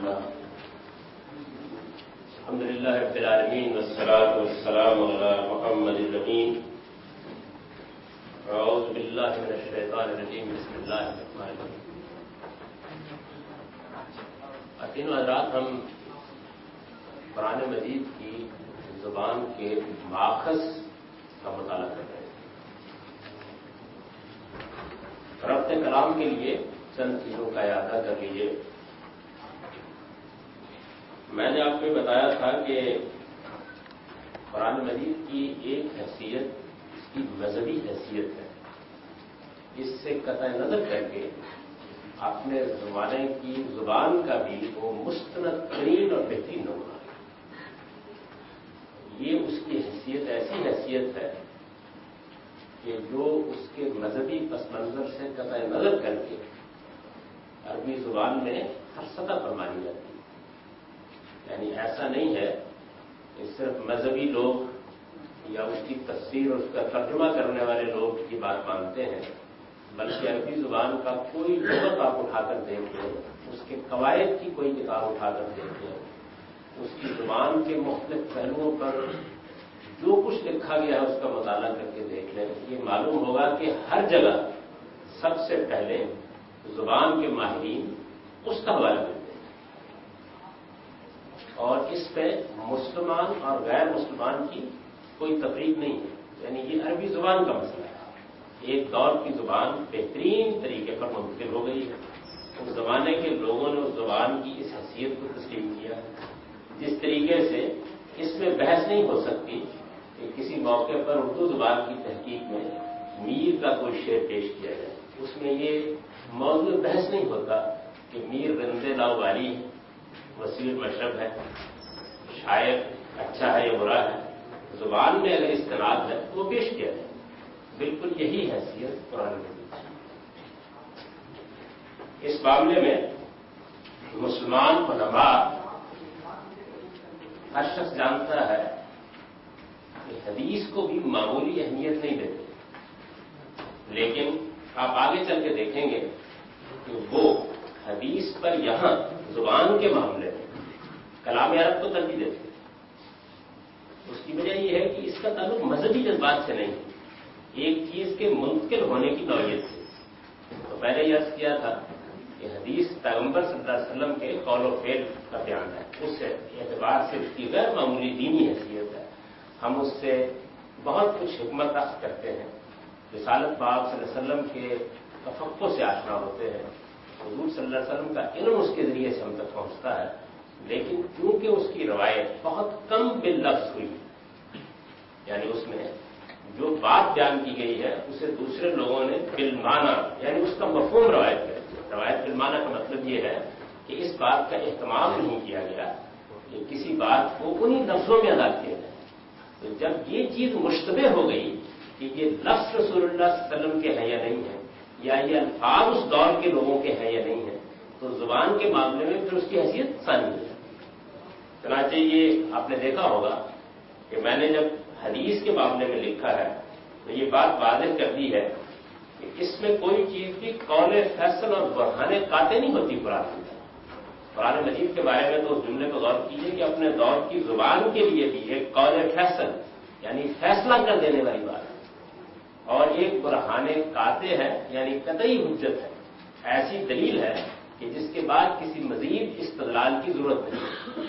لله الحمد لله رب العالمين والصلاة والسلام على محمد الأمين أعوذ بالله من الشيطان الرجيم بسم الله الرحمن الرحيم. تینوں حضرات ہم قرآن مجید کی زبان کے ماخذ کا مطالعہ کر رہے ہیں. ربط کلام کے لیے چند چیزوں کا اعادہ کر لیجیے. میں نے آپ کو بتایا تھا کہ قرآن مجید کی ایک حیثیت اس کی مذہبی حیثیت ہے. اس سے قطع نظر کر کے اپنے زمانے کی زبان کا بھی وہ مستند ترین اور بہترین نمونہ ہے. یہ اس کی حیثیت ایسی حیثیت ہے کہ جو اس کے مذہبی پس منظر سے قطع نظر کر کے عربی زبان میں ہر سطح پر مانی جاتی ہے. یعنی ایسا نہیں ہے کہ صرف مذہبی لوگ یا اس کی تفسیر اور اس کا ترجمہ کرنے والے لوگ کی بات مانتے ہیں، بلکہ عربی زبان کا کوئی لغت آپ اٹھا کر دیکھ لیں، اس کے قواعد کی کوئی کتاب اٹھا کر دیکھ لیں، اس کی زبان کے مختلف پہلوؤں پر جو کچھ لکھا گیا ہے اس کا مطالعہ کر کے دیکھ لیں، یہ معلوم ہوگا کہ ہر جگہ سب سے پہلے زبان کے ماہرین اس کا حوالہ دیتے ہیں اور اس پہ مسلمان اور غیر مسلمان کی کوئی تفریق نہیں ہے. یعنی یہ عربی زبان کا مسئلہ ہے. ایک دور کی زبان بہترین طریقے پر منتقل ہو گئی ہے. اس زمانے کے لوگوں نے اس زبان کی اس حیثیت کو تسلیم کیا ہے. جس طریقے سے اس میں بحث نہیں ہو سکتی کہ کسی موقع پر اردو زبان کی تحقیق میں میر کا کوئی شعر پیش کیا جائے، اس میں یہ موضوع بحث نہیں ہوتا کہ میر رندے لاؤبالی ہے، وسیع مشرب ہے، شاعر اچھا ہے یا برا ہے. زبان میں اگر استناد ہے تو وہ پیش کیا جائے. بالکل یہی حیثیت قرآن مجید ہے. اس معاملے میں مسلمان علماء ہر شخص جانتا ہے کہ حدیث کو بھی معمولی اہمیت نہیں دیتے، لیکن آپ آگے چل کے دیکھیں گے کہ وہ حدیث پر یہاں زبان کے معاملے میں کلام عرب کو ترجیح دیتے ہیں. اس کی وجہ یہ ہے کہ اس کا تعلق مذہبی جذبات سے نہیں، ایک چیز کے منتقل ہونے کی نوعیت سے. تو پہلے یہ عرض کیا تھا کہ حدیث پیغمبر صلی اللہ علیہ وسلم کے قول و فعل کا بیان ہے. اس اعتبار سے اس کی غیر معمولی دینی حیثیت ہے. ہم اس سے بہت کچھ حکمت اخذ کرتے ہیں. رسالت پاک صلی اللہ علیہ وسلم کے تفقع سے آشنا ہوتے ہیں. حضور صلی اللہ علیہ وسلم کا علم اس کے ذریعے سے ہم تک پہنچتا ہے. لیکن کیونکہ اس کی روایت بہت کم باللفظ ہوئی، یعنی اس میں جو بات بیان کی گئی ہے اسے دوسرے لوگوں نے بالمعنی یعنی اس کا مفہوم روایت کر دیا. روایت بالمعنی کا مطلب یہ ہے کہ اس بات کا اہتمام نہیں کیا گیا کہ کسی بات کو انہی لفظوں میں ادا کیا جائے. تو جب یہ چیز مشتبہ ہو گئی کہ یہ لفظ رسول اللہ صلی اللہ علیہ وسلم کے ہیں یا نہیں ہے، یا یہ الفاظ اس دور کے لوگوں کے ہیں یا نہیں ہیں، تو زبان کے معاملے میں پھر اس کی حیثیت ثانی ہے. چنانچہ یہ آپ نے دیکھا ہوگا کہ میں نے جب حدیث کے معاملے میں لکھا ہے تو یہ بات واضح کر دی ہے کہ اس میں کوئی چیز بھی قول فیصل اور برہان قاطع نہیں ہوتی. قرآن مجید کے بارے میں تو اس جملے کو غور کیجیے کہ اپنے دور کی زبان کے لیے بھی ایک قول فیصل یعنی فیصلہ کر دینے والی بات ہے، اور ایک برہان قاطع ہے یعنی قطعی حجت ہے، ایسی دلیل ہے کہ جس کے بعد کسی مزید استدلال کی ضرورت نہیں.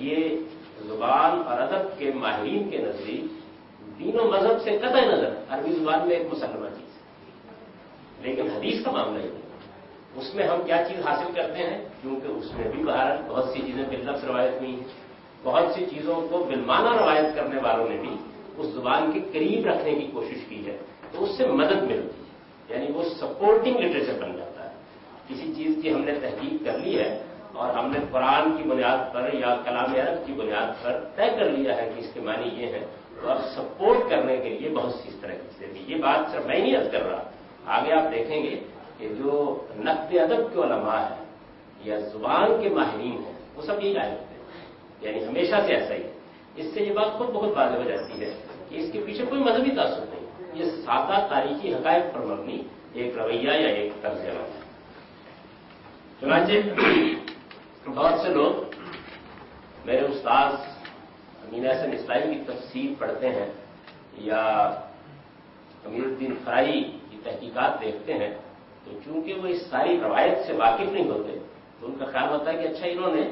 یہ زبان اور ادب کے ماہرین کے نزدیک دین و مذہب سے قطع نظر عربی زبان میں ایک مسلمہ چیز ہے. لیکن حدیث کا معاملہ ہی نہیں. اس میں ہم کیا چیز حاصل کرتے ہیں، کیونکہ اس میں بھی بہرحال بہت سی چیزیں باللفظ روایت ہوئی ہیں، بہت سی چیزوں کو بالمعنی روایت کرنے والوں نے بھی اس زبان کے قریب رکھنے کی کوشش کی ہے، تو اس سے مدد ملتی ہے. یعنی وہ سپورٹنگ لٹریچر بن جاتا ہے. کسی چیز کی ہم نے تحقیق کر لی ہے اور ہم نے قرآن کی بنیاد پر یا کلام عرب کی بنیاد پر طے کر لیا ہے کہ اس کے معنی یہ ہے، تو اب سپورٹ کرنے کے لیے بہت سی اس طرح کی چیزیں بھی. یہ بات صرف میں نہیں عرض کر رہا، آگے آپ دیکھیں گے کہ جو نقد ادب کے علماء ہیں یا زبان کے ماہرین ہیں وہ سب یہی رائے رکھتے ہیں. یعنی ہمیشہ سے ایسا ہی ہے. اس سے یہ بات خود بہت واضح ہو جاتی ہے کہ اس کے پیچھے کوئی مذہبی تعصب نہیں، یہ سادہ تاریخی حقائق پر مبنی ایک رویہ یا ایک طرز عمل ہے. چنانچہ بہت سے لوگ میرے استاد امین احسن اسلامی کی تفسیر پڑھتے ہیں یا امیر الدین فرائی کی تحقیقات دیکھتے ہیں، تو چونکہ وہ اس ساری روایت سے واقف نہیں ہوتے تو ان کا خیال ہوتا ہے کہ اچھا انہوں نے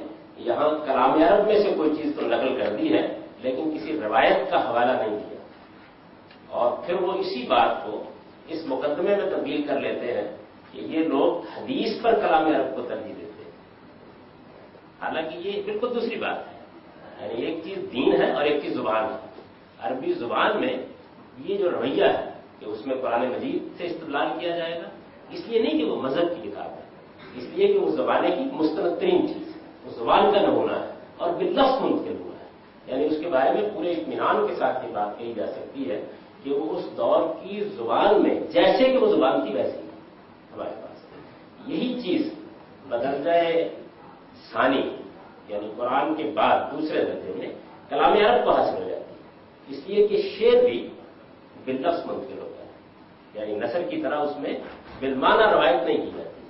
یہاں کلام عرب میں سے کوئی چیز تو نقل کر دی ہے لیکن کسی روایت کا حوالہ نہیں دیا، اور پھر وہ اسی بات کو اس مقدمے میں تبدیل کر لیتے ہیں کہ یہ لوگ حدیث پر کلام عرب کو ترجیح دیتے ہیں، حالانکہ یہ بالکل دوسری بات ہے۔ یعنی ایک چیز دین ہے اور ایک چیز زبان ہے۔ عربی زبان میں یہ جو رویہ ہے کہ اس میں قرآن مجید سے استدلال کیا جائے گا، اس لیے نہیں کہ وہ مذہب کی کتاب ہے، اس لیے کہ وہ زبانیں کی مستند ترین چیز ہے، وہ زبان کا نمونہ ہے اور باللفظ منتقل ہوا ہے۔ یعنی اس کے بارے میں پورے اطمینان کے ساتھ یہ بات کہی جا سکتی ہے کہ وہ اس دور کی زبان میں جیسے کہ وہ زبان تھی ویسی ہے ہمارے پاس۔ یہی چیز بدرجہ ثانی یعنی قرآن کے بعد دوسرے درجے میں کلام عرب کو حاصل ہو جاتی ہے، اس لیے کہ شعر بھی باللفظ منتقل ہوتا ہے، یعنی نثر کی طرح اس میں بالمعنی روایت نہیں کی جاتی،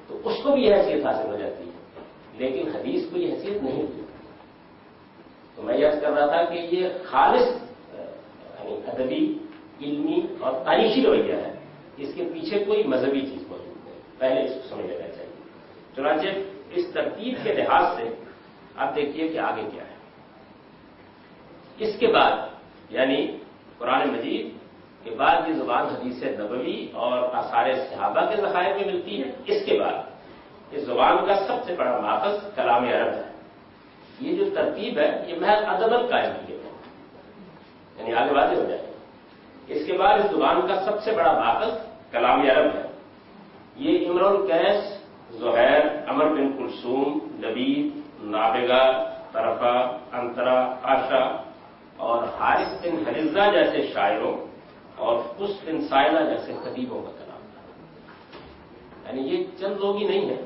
تو اس کو بھی یہ حیثیت حاصل ہو جاتی ہے، لیکن حدیث کو یہ حیثیت نہیں ہوتی۔ تو میں یہ کر رہا تھا کہ یہ خالص یعنی ادبی، علمی اور تاریخی رویہ ہے، اس کے پیچھے کوئی مذہبی چیز موجود ہے، پہلے اس کو سمجھ لینا چاہیے۔ چنانچہ اس ترتیب کے لحاظ سے آپ دیکھیے کہ آگے کیا ہے۔ اس کے بعد یعنی قرآن مجید کے بعد یہ زبان حدیث نبوی اور آثار صحابہ کے ذخائر میں ملتی ہے۔ اس کے بعد اس زبان کا سب سے بڑا ماخذ کلام عرب ہے۔ یہ جو ترتیب ہے یہ محض ادبن قائم کی ہے، یعنی آگے واضح ہو جائے گا۔ اس کے بعد اس زبان کا سب سے بڑا ماخذ کلام عرب ہے۔ یہ امر القیس، زہیر، عمر بن کلثوم، لبید، نابغہ، طرفہ، انترا، آشا اور حارث بن حرزہ جیسے شاعروں اور قس بن سائلہ جیسے خطیبوں کا کلام تھا۔ یعنی یہ چند لوگ ہی نہیں ہیں،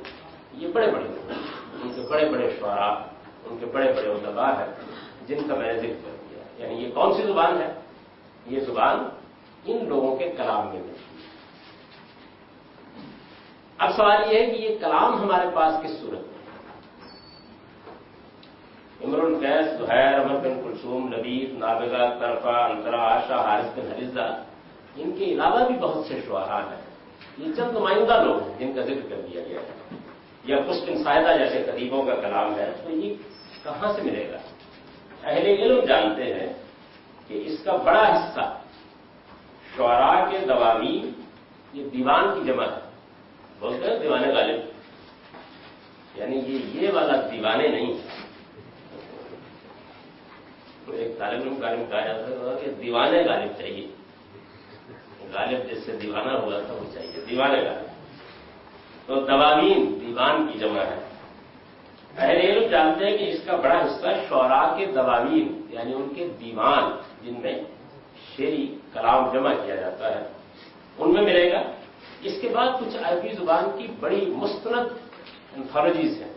یہ بڑے بڑے لوگ ہیں، ان کے بڑے بڑے شعراء، ان کے بڑے بڑے ادباء ہیں جن کا میں نے ذکر کر دیا۔ یعنی یہ کون سی زبان ہے؟ یہ زبان ان لوگوں کے کلام میں ملتی ہے۔ اب سوال یہ ہے کہ یہ کلام ہمارے پاس کس صورت میں ہے؟ امر القیس، زہیر، عمر بن کلثوم، لبید، نابغہ، طرفہ، انترا، آشا، حارث بن حرزہ، ان کے علاوہ بھی بہت سے شعراء ہیں۔ یہ چند نمائندہ لوگ ہیں جن کا ذکر کر دیا گیا ہے، یا قس بن سائلہ جیسے خطیبوں کا کلام ہے، تو یہ کہاں سے ملے گا؟ اہل علم جانتے ہیں کہ اس کا بڑا حصہ شعراء کے دواوین، یہ دیوان کی جمع ہے، بولتے ہیں دیوان غالب، یعنی یہ والا دیوانے نہیں ہے۔ تو ایک طالب علم غالب کہا جاتا ہے کہ دیوانے غالب چاہیے، غالب جس سے دیوانہ ہوا تھا وہ چاہیے، دیوانے غالب۔ تو دواوین دیوان کی جمع ہے۔ اہل علم جانتے ہیں کہ اس کا بڑا حصہ شعراء کے دواوین یعنی ان کے دیوان جن میں شعری کلام جمع کیا جاتا ہے ان میں ملے گا۔ اس کے بعد کچھ عربی زبان کی بڑی مستند انتھالوجیز ہیں،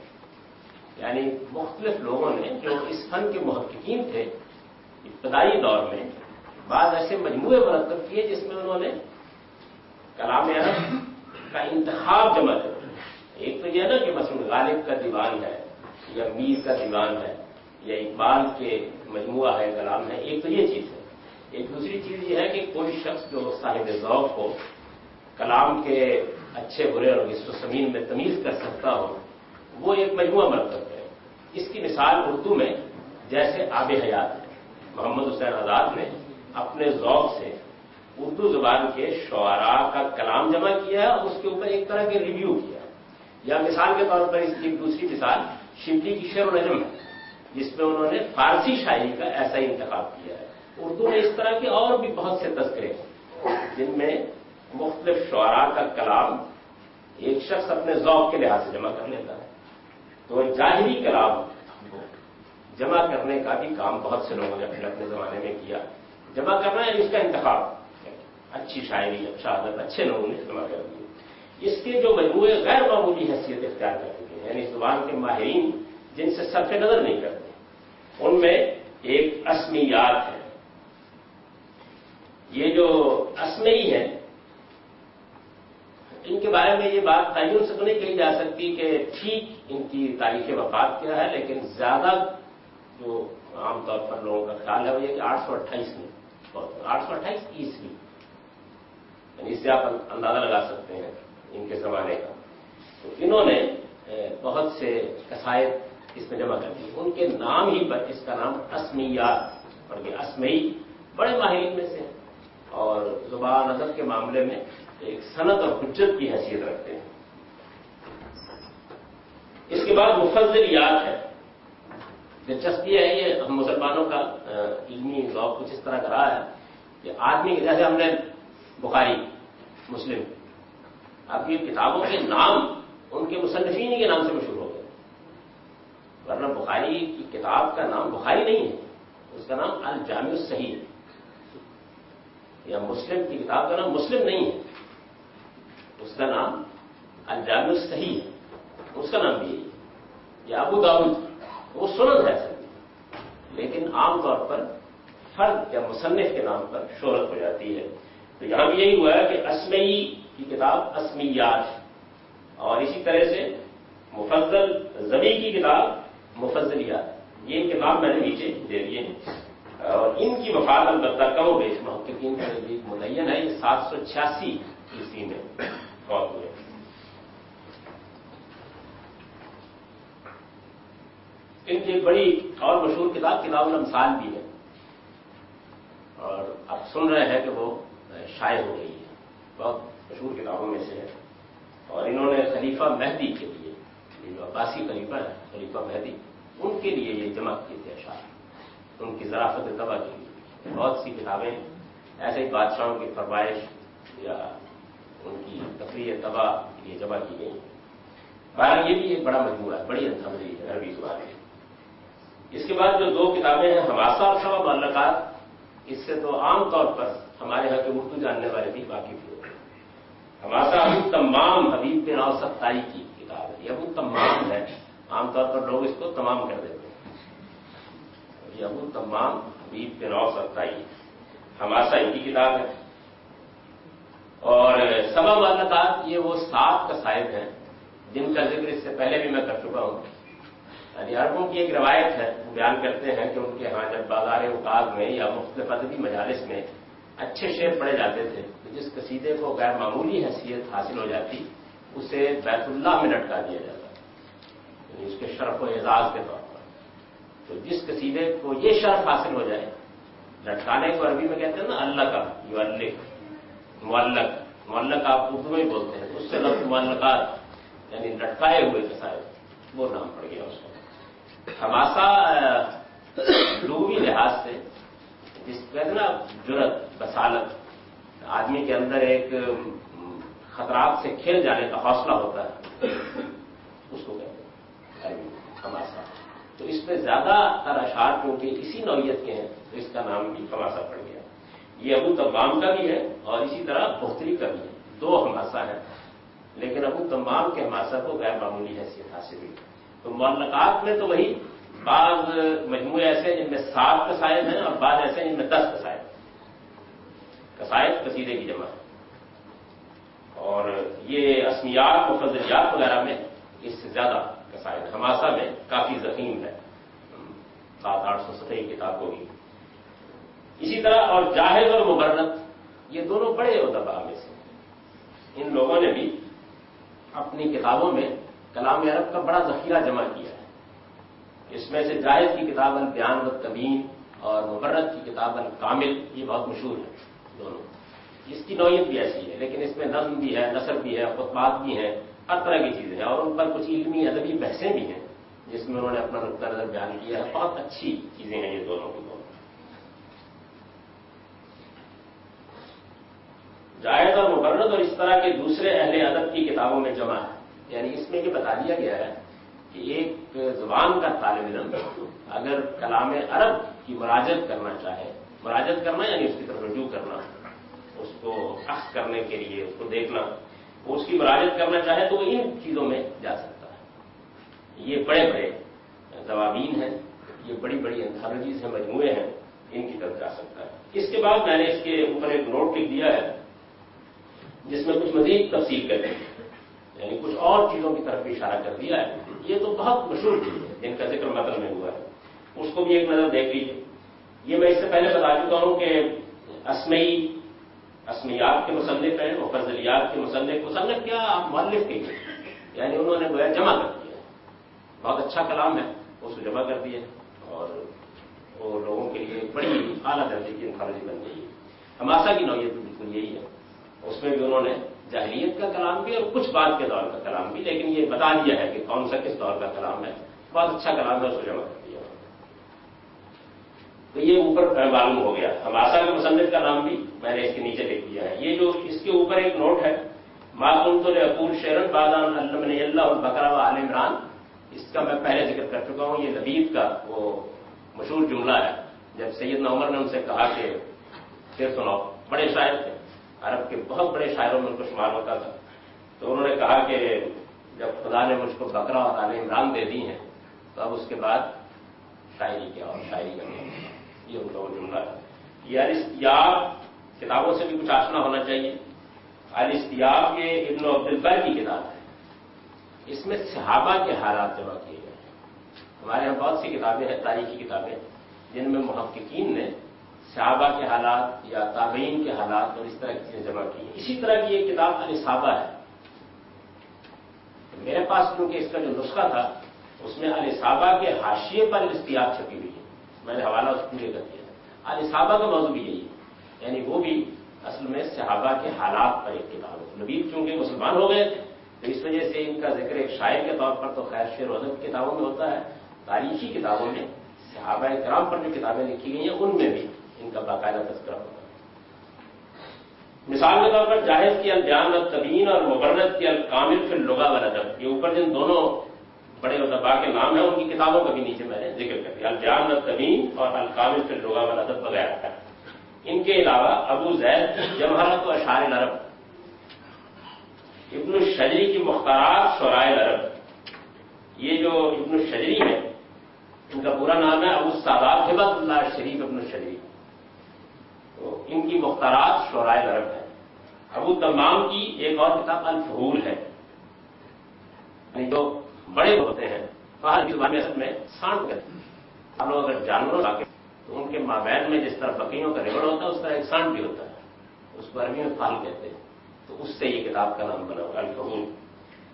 یعنی مختلف لوگوں نے جو اس فن کے محققین تھے ابتدائی دور میں بعض ایسے مجموعے مرتب کیے جس میں انہوں نے کلام عرب کا انتخاب جمع کر۔ ایک تو یہ نا کہ مثلا غالب کا دیوان ہے یا میر کا دیوان ہے یا اقبال کے مجموعہ ہے کلام ہے، ایک تو یہ چیز ہے۔ ایک دوسری چیز یہ ہے کہ کوئی شخص جو صاحب ذوق ہو، کلام کے اچھے برے اور غصہ و سمین میں تمیز کر سکتا ہو، وہ ایک مجموعہ مرتب ہے۔ اس کی مثال اردو میں جیسے آب حیات ہے۔ محمد حسین آزاد نے اپنے ذوق سے اردو زبان کے شعراء کا کلام جمع کیا اور اس کے اوپر ایک طرح کے ریویو کیا۔ یا مثال کے طور پر اس کی ایک دوسری مثال شبلی کی شعر و نجم ہے، جس میں انہوں نے فارسی شاعری کا ایسا ہی انتخاب کیا ہے۔ اردو میں اس طرح کے اور بھی بہت سے تذکرے ہیں جن میں مختلف شعراء کا کلام ایک شخص اپنے ذوق کے لحاظ سے جمع کر لیتا ہے۔ تو ظاہری کلام کو جمع کرنے کا بھی کام بہت سے لوگوں نے اپنے زمانے میں کیا۔ جمع کرنا ہے اس کا انتخاب، اچھی شاعری، اچھا ادب اچھے لوگوں نے جمع کر دیا۔ اس کے جو مجموعے غیر معمولی حیثیت اختیار کر چکے ہیں، یعنی زبان کے ماہرین جن سے صرف نظر نہیں کرتے، ان میں ایک اسمیات ہے۔ یہ جو اسمئی ہیں ان کے بارے میں یہ بات تعین سے تو نہیں کہی جا سکتی کہ ٹھیک ان کی تاریخ وفات کیا ہے، لیکن زیادہ جو عام طور پر لوگوں کا خیال ہے وہ یہ کہ 828 میں 828 عیسوی، یعنی اس سے آپ اندازہ لگا سکتے ہیں ان کے زمانے کا. تو انہوں نے بہت سے قصائد اس میں جمع کر دی. ان کے نام ہی پر اس کا نام اسمیات پڑ گیا. اسمئی بڑے ماہرین میں سے ہیں اور زبان ادب کے معاملے میں ایک صنعت اور حجت کی حیثیت رکھتے ہیں. اس کے بعد مفضلیات ہے. دلچسپی ہے یہ ہم مسلمانوں کا علمی ذوق کچھ اس طرح کا رہا ہے کہ آدمی جیسے ہم نے بخاری مسلم، اب یہ کتابوں کے نام ان کے مصنفین کے نام سے مشہور ہو گئے، ورنہ بخاری کی کتاب کا نام بخاری نہیں ہے، اس کا نام الجامع الصحیح ہے. یا مسلم کی کتاب کا نام مسلم نہیں ہے، اس کا نام الجامع الصحیح ہے، اس کا نام بھی یہی ہے. یا ابو داؤد وہ سنن ہے اصل، لیکن عام طور پر فرد یا مصنف کے نام پر شہرت ہو جاتی ہے. تو یہاں بھی یہی ہوا ہے کہ اسمئی کی کتاب اسمیات، اور اسی طرح سے مفضل زبی کی کتاب مفضلیات. یہ ان کے نام میں نے نیچے دے دیے ہیں. اور ان کی وفات البتہ کم و بیش محققین کے نزدیک متعین ہے، یہ 786 عیسوی میں فوت ہوئے. ان کی ایک بڑی اور مشہور کتاب الامثال بھی ہے، اور آپ سن رہے ہیں کہ وہ شائع ہو رہی ہے. بہت مشہور کتابوں میں سے ہے. اور انہوں نے خلیفہ مہدی کے لیے، یہ جو عباسی خلیفہ ہے خلیفہ مہدی، ان کے لیے یہ جمع کیے تھے اشعار، ان کی ظرافت طبع کے لیے. بہت سی کتابیں ایسے ہی بادشاہوں کی فرمائش یا ان کی تفریح طبع کے لیے جمع کی گئی. بہرحال یہ بھی ایک بڑا مجموعہ ہے، بڑی انتھولوجی ہے عربی زبان میں. اس کے بعد جو دو کتابیں ہیں حماسہ اور سبع معلقات، اس سے تو عام طور پر ہمارے یہاں کے اردو جاننے والے بھی واقف ہوتے ہیں. حماسہ ابو تمام حبیب بن ستائی کی کتاب ہے. یہ ابو تمام ہے، عام طور پر لوگ اس کو تمام کر دیتے ہیں. یہ ابو تمام حبیب بن ستائی حماسہ ان کی کتاب ہے. اور سبع معلقات یہ وہ 7 قصائد ہیں جن کا ذکر اس سے پہلے بھی میں کر چکا ہوں. یعنی عربوں کی ایک روایت ہے، وہ بیان کرتے ہیں کہ ان کے ہاں جب بازار اوقات میں یا مختلف ادبی مجالس میں اچھے شعر پڑھے جاتے تھے تو جس قصیدے کو غیر معمولی حیثیت حاصل ہو جاتی اسے بیت اللہ میں لٹکا دیا جاتا، یعنی اس کے شرف و اعزاز کے طور پر. تو جس قصیدے کو یہ شرف حاصل ہو جائے، لٹکانے کو عربی میں کہتے ہیں نا اللہ کا معلق آپ اردو میں بولتے ہیں، اس سے لفظ معلقات یعنی لٹکائے ہوئے قصائد، وہ نام پڑ گیا اس کا. حماسہ لغوی لحاظ سے جس کہتے ہیں نا جرت، بصالت، آدمی کے اندر ایک خطرات سے کھیل جانے کا حوصلہ ہوتا ہے، اس کو کہتے ہیں عربی حماسہ. تو اس میں زیادہ تر اشعار کیونکہ اسی نوعیت کے ہیں تو اس کا نام بھی حماسہ پڑ گیا. یہ ابو تمام کا بھی ہے اور اسی طرح بختری کا بھی ہے. 2 حماسہ ہیں، لیکن ابو تمام کے حماسہ کو غیر معمولی حیثیت حاصل ہوئی. تو معلقات میں تو وہی بعض مجموعے ایسے جن میں 7 قصائد ہیں اور بعض ایسے جن میں 10 قصائد قصیدے کی جمع ہے. اور یہ اسمیات مفضلیات وغیرہ میں اس سے زیادہ قصائد. حماسہ میں کافی ضخیم ہے، 700-800 صفحے کتاب ہوگی. اسی طرح اور جاہد اور مبرد، یہ دونوں بڑے ادبا میں سے. ان لوگوں نے بھی اپنی کتابوں میں کلام عرب کا بڑا ذخیرہ جمع کیا ہے. اس میں سے جاہد کی کتاب البیان والتبیین اور مبرد کی کتاب الکامل یہ بہت مشہور ہے دونوں. اس کی نوعیت بھی ایسی ہے، لیکن اس میں نظم بھی ہے، نثر بھی ہے، خطبات بھی ہیں، ہر طرح کی چیزیں ہیں. اور ان پر کچھ علمی ادبی بحثیں بھی ہیں جس میں انہوں نے اپنا نقطہ نظر بیان کیا ہے. بہت اچھی چیزیں ہیں یہ دونوں کی دونوں. جاہد اور مبرد اور اس طرح کے دوسرے اہل ادب کی کتابوں میں جمع ہے. یعنی اس میں یہ بتا دیا گیا ہے کہ ایک زبان کا طالب علم اگر کلام عرب کی مراجعت کرنا چاہے، مراجعت کرنا یعنی اس کی طرف رجوع کرنا، اس کو اخذ کرنے کے لیے اس کو دیکھنا، وہ اس کی مراجعت کرنا چاہے تو وہ ان چیزوں میں جا سکتا ہے. یہ بڑے بڑے ضوابین ہیں، یہ بڑی بڑی انتھولوجیز ہیں، مجموعے ہیں، ان کی طرف جا سکتا ہے. اس کے بعد میں نے اس کے اوپر ایک نوٹ لکھ دیا ہے جس میں کچھ مزید تفصیل کرتے ہیں. یعنی کچھ اور چیزوں کی طرف بھی اشارہ کر دیا ہے. یہ تو بہت مشہور چیز ہے جن کا ذکر متن میں ہوا ہے, اس کو بھی ایک نظر دیکھ لیجیے. یہ میں اس سے پہلے بتا چکا ہوں کہ اسمیات کے مصنف ہیں, مفضلیات کے مصنف کیا آپ مؤلف کے لیے, یعنی انہوں نے گویا جمع کر دیا ہے. بہت اچھا کلام ہے, اس کو جمع کر دیا اور وہ لوگوں کے لیے بڑی اعلیٰ درجے کی انتھالوجی بن گئی ہے. حماسہ کی نوعیت بالکل یہی ہے. اس میں بھی انہوں نے جاہلیت کا کلام بھی اور کچھ بعد کے دور کا کلام بھی, لیکن یہ بتا دیا ہے کہ کون سا کس دور کا کلام ہے. بہت اچھا کلام ہے, اس کو جمع کر دیا. تو یہ اوپر معلوم ہو گیا. حماسہ کے مصنف کا نام بھی میں نے اس کے نیچے لکھ دیا ہے. یہ جو اس کے اوپر ایک نوٹ ہے, ماکنت اقول شعرا بادان علمنی اللہ البقرہ و آل عمران, اس کا میں پہلے ذکر کر چکا ہوں. یہ لبید کا وہ مشہور جملہ ہے, جب سیدنا عمر نے ان سے کہا کہ پھر سناؤ. بڑے شاعر تھے, عرب کے بہت بڑے شاعروں میں ان کو شمار ہوتا تھا. تو انہوں نے کہا کہ جب خدا نے مجھ کو بقرہ اور آل عمران دے دی ہیں تو اب اس کے بعد شاعری کیا اور شاعری کرنا. یہ ان کا وہ جملہ ہے. یہ الاستیاب کتابوں سے بھی کچھ آشنا ہونا چاہیے. الاستیاب یہ ابن عبد البر کی کتاب ہے. اس میں صحابہ کے حالات جمع کیے گئے ہیں. ہمارے یہاں بہت سی کتابیں ہیں, تاریخی کتابیں, جن میں محققین نے صحابہ کے حالات یا تابعین کے حالات اور اس طرح کی چیزیں جمع کی ہیں. اسی طرح کی ایک کتاب الاصابہ ہے. میرے پاس کیونکہ اس کا جو نسخہ تھا اس میں الاصابہ کے حاشیے پر الاستیاب چھپی ہوئی ہے, میں نے حوالہ اس پورے کر دیا. الاصابہ کا موضوع بھی یہی ہے, یعنی وہ بھی اصل میں صحابہ کے حالات پر ایک کتاب ہے. نبی چونکہ مسلمان ہو گئے تھے تو اس وجہ سے ان کا ذکر ایک شاعر کے طور پر تو خیر شعر و ادب کتابوں میں ہوتا ہے. تاریخی کتابوں میں صحابہ کرام پر جو کتابیں لکھی گئی ہیں ان میں بھی ان کا باقاعدہ تذکرہ ہوتا ہے. مثال کے طور پر جاہز کی الجان الطبین اور مبرد کی الکامل فی اللغہ والادب, یہ اوپر جن دونوں بڑے ادبا کے نام ہیں ان کی کتابوں کا بھی نیچے میں نے ذکر کر دیا. الجان الطبین اور الکامل فی اللغہ والادب وغیرہ کا. ان کے علاوہ ابو زید جمہرۃ و اشعار العرب, ابن الشجری کی مختارات شعراء العرب. یہ جو ابن الشجری ہے ان کا پورا نام ہے ابو السادات ہبت اللہ شریف ابن الشجری, تو ان کی مختارات شعراء العرب ہے. ابو تمام کی ایک اور کتاب الفہول ہے, یعنی جو بڑے ہوتے ہیں فہر کی زبان میں اصل میں سانپ کہتے ہیں. آپ لوگ اگر جانوروں واقع تو ان کے مابین میں جس طرح بکریوں کا ریوڑ ہوتا ہے اس طرح ایک سانپ بھی ہوتا ہے, اس کو عربی میں فال کہتے ہیں. تو اس سے یہ کتاب کا نام بنا ہوا الفہول.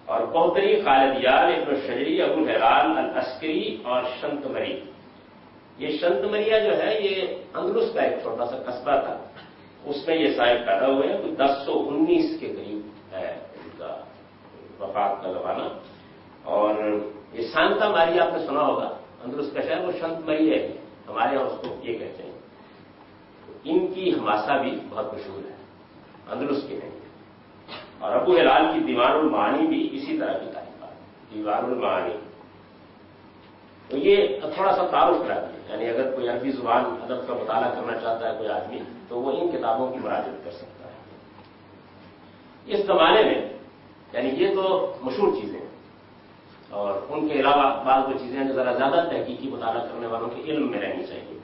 اور بہتری خالد یار ابن الشجری, ابو الحلال العسکری اور شنتمری. یہ شنتمریہ جو ہے یہ اندلس کا ایک چھوٹا سا قصبہ تھا, اس میں یہ صاحب پیدا ہوئے ہیں. کوئی 1019 کے قریب ہے ان کا وفات کا زمانہ. اور یہ سانتا ماری آپ نے سنا ہوگا, اندلس کا شہر, وہ شنتمریہ ہے, ہمارے یہاں اس کو یہ کہتے ہیں. ان کی حماسہ بھی بہت مشہور ہے, اندلس کی نہیں. اور ابو ہلال کی دیوان المعانی بھی اسی طرح کی تاریخ ہے, دیوان المعانی. تو یہ تھوڑا سا تعارف کرا دیا, یعنی اگر کوئی عربی زبان ادب کا مطالعہ کرنا چاہتا ہے کوئی آدمی تو وہ ان کتابوں کی مراجعت کر سکتا ہے. اس زمانے میں یعنی یہ تو مشہور چیزیں ہیں, اور ان کے علاوہ بعض وہ چیزیں جو ذرا زیادہ تحقیقی مطالعہ کرنے والوں کے علم میں رہنی چاہیے.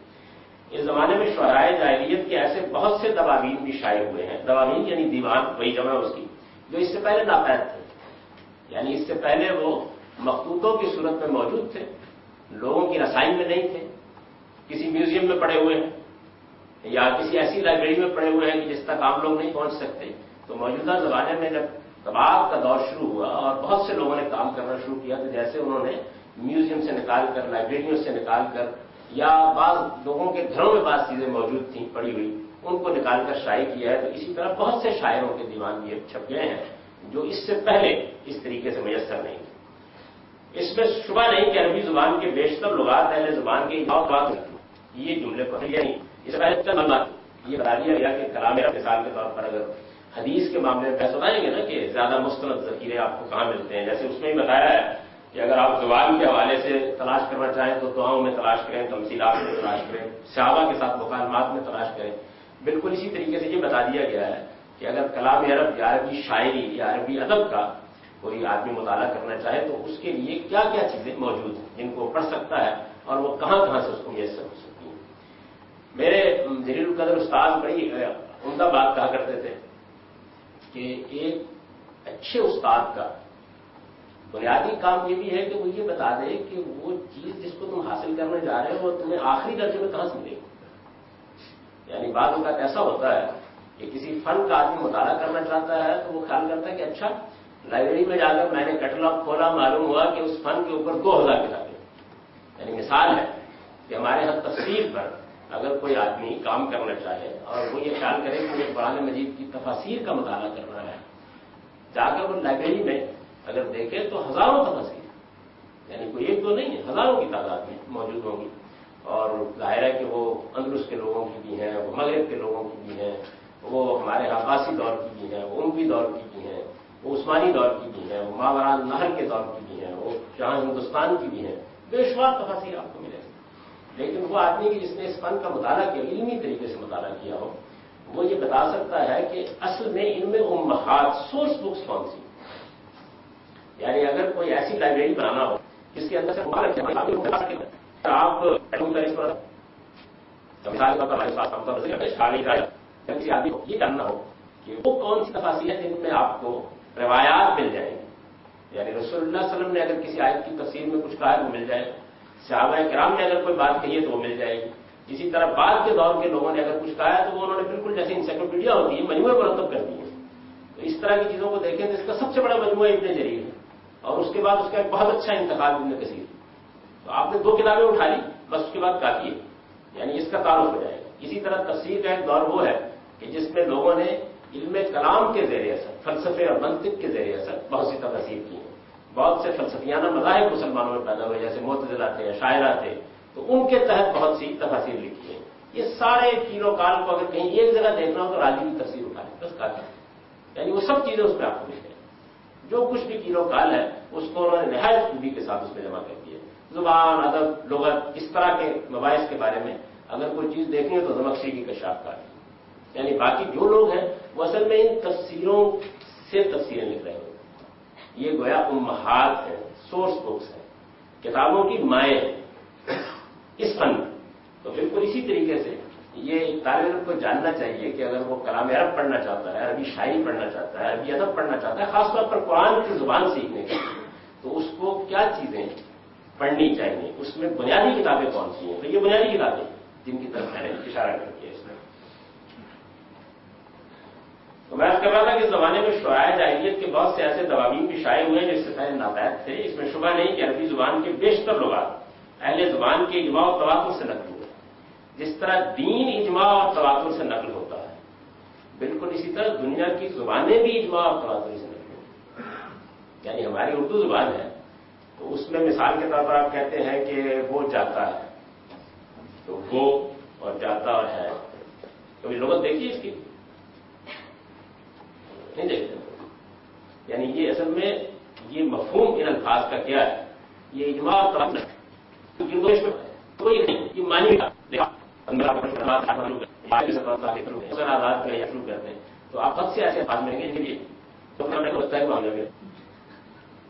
اس زمانے میں شعراء جاہلیت کے ایسے بہت سے دواوین بھی شائع ہوئے ہیں. دواوین یعنی دیوان, وہی جمع اس کی, جو اس سے پہلے ناپید تھے, یعنی اس سے پہلے وہ مخطوطوں کی صورت میں موجود تھے, لوگوں کی رسائی میں نہیں تھے, کسی میوزیم میں پڑے ہوئے ہیں یا کسی ایسی لائبریری میں پڑے ہوئے ہیں کہ جس تک عام لوگ نہیں پہنچ سکتے. تو موجودہ زمانے میں جب طباعت کا دور شروع ہوا اور بہت سے لوگوں نے کام کرنا شروع کیا, تو جیسے انہوں نے میوزیم سے نکال کر, لائبریریوں سے نکال کر, یا بعض لوگوں کے گھروں میں بعض چیزیں موجود تھیں پڑی ہوئی, ان کو نکال کر شائع کیا ہے. تو اسی طرح بہت سے شاعروں کے دیوان بھی چھپ گئے ہیں جو اس سے پہلے اس طریقے سے میسر نہیں تھے. اس میں شبہ نہیں کہ عربی زبان کے بیشتر لغات اہل زبان کے بہت بات یہ جملے پر نہیں. اس سے پہلے بات یہ بتا دیا گیا کہ کلام مثال کے طور پر اگر حدیث کے معاملے میں پیسہ بتائیں گے نا کہ زیادہ مستند ذخیرے آپ کو کہاں ملتے ہیں, جیسے اس میں ہی بتایا ہے کہ اگر آپ زبان کے حوالے سے تلاش کرنا چاہیں تو دعاؤں میں تلاش کریں, تمثیلات میں تلاش کریں, صحابہ کے ساتھ مکالمات میں تلاش کریں. بالکل اسی طریقے سے یہ بتا دیا گیا ہے کہ اگر کلام عرب یا عربی شاعری یا عربی ادب کا کوئی آدمی مطالعہ کرنا چاہے تو اس کے لیے کیا کیا چیزیں موجود ہیں جن کو پڑھ سکتا ہے اور وہ کہاں کہاں سے اس کو میسر ہو سکتی ہیں. میرے جلیل القدر استاد بڑی عمدہ بات کہا کرتے تھے کہ ایک اچھے استاد کا بنیادی کام یہ بھی ہے کہ وہ یہ بتا دے کہ وہ چیز جس کو تم حاصل کرنے جا رہے ہو وہ تمہیں آخری درجے میں کہاں سے ملے گی. یعنی بعض اوقات ایسا ہوتا ہے کہ کسی فن کا آدمی مطالعہ کرنا چاہتا ہے تو وہ خیال کرتا ہے کہ اچھا لائبریری میں جا کر میں نے کیٹلاگ کھولا, معلوم ہوا کہ اس فن کے اوپر 2000 کتابیں. یعنی مثال ہے کہ ہمارے یہاں تفسیر پر اگر کوئی آدمی کام کرنا چاہے اور وہ یہ خیال کرے کہ مجھے قرآن مجید کی تفاسیر کا مطالعہ کرنا ہے, جا کر وہ لائبریری میں اگر دیکھے تو ہزاروں تفاسیر, یعنی کوئی ایک دو نہیں ہے, ہزاروں کی تعداد میں موجود ہوں گی. اور ظاہر ہے کہ وہ اندلس کے لوگوں کی بھی ہیں, وہ مغرب کے لوگوں کی بھی ہیں, وہ ہمارے عباسی دور کی بھی ہیں, وہ اموی دور کی بھی ہیں, وہ عثمانی دور کی بھی ہیں, وہ ماورا نہر کے دور کی بھی ہیں, وہ جہاں ہندوستان کی بھی ہیں, بے شمار تفاسیر آپ کو ملے. لیکن وہ آدمی کہ جس نے اس فن کا مطالعہ کیا, علمی طریقے سے مطالعہ کیا ہو, وہ یہ بتا سکتا ہے کہ اصل میں ان میں امہات سورس بکس کون سی. یعنی اگر کوئی ایسی لائبریری بنانا ہو جس کے اندر سے آپ کسی آدمی کو یہ جاننا ہو کہ وہ کون سی تفاسیر ہیں جن میں آپ کو روایات مل جائیں گی. یعنی رسول اللہ صلی اللہ علیہ وسلم نے اگر کسی آیت کی تفسیر میں کچھ کہا ہے وہ مل جائے, صحابہ کرام نے اگر کوئی بات کہی ہے تو وہ مل جائے گی. اسی طرح بعد کے دور کے لوگوں نے اگر کچھ کہا ہے تو وہ انہوں نے بالکل جیسے انسائکلوپیڈیا ہوتی ہے مجموعے مرتب کر دیے. تو اس طرح کی چیزوں کو دیکھیں تو اس کا سب سے بڑا مجموعہ ابن جریر ہے, اور اس کے بعد اس کا ایک بہت اچھا انتخاب ابن کثیر. تو آپ نے 2 کتابیں اٹھا لی, بس اس کے بعد کافی ہے, یعنی اس کا تعلق ہو جائے گا. اسی طرح تفسیر کا ایک دور وہ ہے کہ جس میں لوگوں نے علم کلام کے زیر اثر, فلسفے اور منطق کے زیر اثر بہت سی تفاسیر کی ہیں. بہت سے فلسفیانہ مذاہب مسلمانوں میں پیدا ہوئے, جیسے معتزلہ تھے, شاعرہ تھے, تو ان کے تحت بہت سی تفاسیر لکھی ہیں. یہ سارے کیلو کال کو اگر کہیں ایک جگہ دیکھنا ہو تو راضی کی تفسیر اٹھا لیں, بس کافی. یعنی وہ سب چیزیں اس میں آپ کو مل جائیں. جو کچھ بھی کیلو کال ہے اس کو انہوں نے نہایت خوبی کے ساتھ اس میں جمع کر دیا. زبان, ادب, لغت, اس طرح کے مباحث کے بارے میں اگر کوئی چیز دیکھنی ہے تو زمخشری کی کشاف کار. یعنی باقی جو لوگ ہیں وہ اصل میں ان تفسیروں سے تفسیریں لکھ رہے ہیں. یہ گویا امہات ہیں, سورس بکس ہیں, کتابوں کی مائیں ہیں اس فن میں. تو بالکل اسی طریقے سے یہ طالب علم کو جاننا چاہیے کہ اگر وہ کلام عرب پڑھنا چاہتا ہے, عربی شاعری پڑھنا چاہتا ہے, عربی ادب پڑھنا چاہتا ہے, خاص طور پر قرآن کی زبان سیکھنے کے لیے, تو اس کو کیا چیزیں پڑھنی چاہیے, اس میں بنیادی کتابیں کون سی ہیں. تو یہ بنیادی کتابیں جن کی طرف میں نے اشارہ کر دیا. اس میں تو میں کر رہا تھا کہ اس زمانے میں شعراء جاہلیت کے بہت سے ایسے دواوین بھی شائع ہوئے جو اس سے پہلے ناپید تھے. اس میں شبہ نہیں کہ عربی زبان کے بیشتر لغات اہل زبان کے اجماع اور تواتر سے نقل ہوئے. جس طرح دین اجماع اور تواتر سے نقل ہوتا ہے, بالکل اسی طرح دنیا کی زبانیں بھی اجماع اور تواتر سے نقل ہوتی ہیں. یعنی ہماری اردو زبان ہے تو اس میں مثال کے طور پر آپ کہتے ہیں کہ وہ جاتا ہے, تو وہ اور جاتا اور ہے, کبھی لغت دیکھیے اس کی نہیں دیکھتے. یعنی یہ اصل میں یہ مفہوم ان الفاظ کا کیا ہے, یہ اجماع اور تواتر کوئی نہیں, یہ معنی کا آزاد کریں یا شروع کرتے ہیں تو آپ خود سے ایسے الفاظ ملیں گے. لیے ہوتا ہے معاملے میں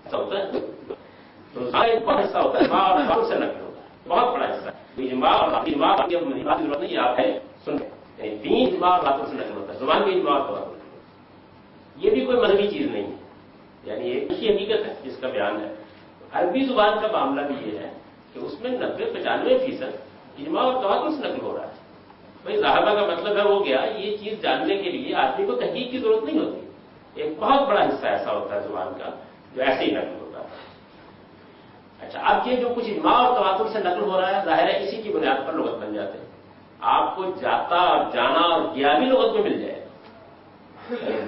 ایسا ہوتا ہے, تو بہت حصہ ہوتا ہے اور سے نقل ہوتا ہے, بہت بڑا حصہ. اجماع اور ضرورت نہیں, آپ ہے سن رہے ہیں, دین اجماع اور باتوں سے نقل ہوتا ہے, زبان کے اجماع اور تواتر. یہ بھی کوئی مذہبی چیز نہیں ہے, یعنی ایک ہی حقیقت ہے جس کا بیان ہے. عربی زبان کا معاملہ بھی یہ ہے کہ اس میں 90-95% اجماع اور تواتر سے نقل ہو رہا ہے. بھائی صحابہ کا مطلب ہے وہ گیا, یہ چیز جاننے کے لیے آدمی کو تحقیق کی ضرورت نہیں ہوتی. ایک بہت بڑا حصہ ایسا ہوتا ہے زبان کا جو ایسے ہی نقل ہوتا ہے. اچھا, اب یہ جو کچھ اجماع اور تواتر سے نقل ہو رہا ہے, ظاہر ہے اسی کی بنیاد پر لغت بن جاتے ہیں. آپ کو جاتا اور جانا اور گیا بھی لغت میں مل جائے گا.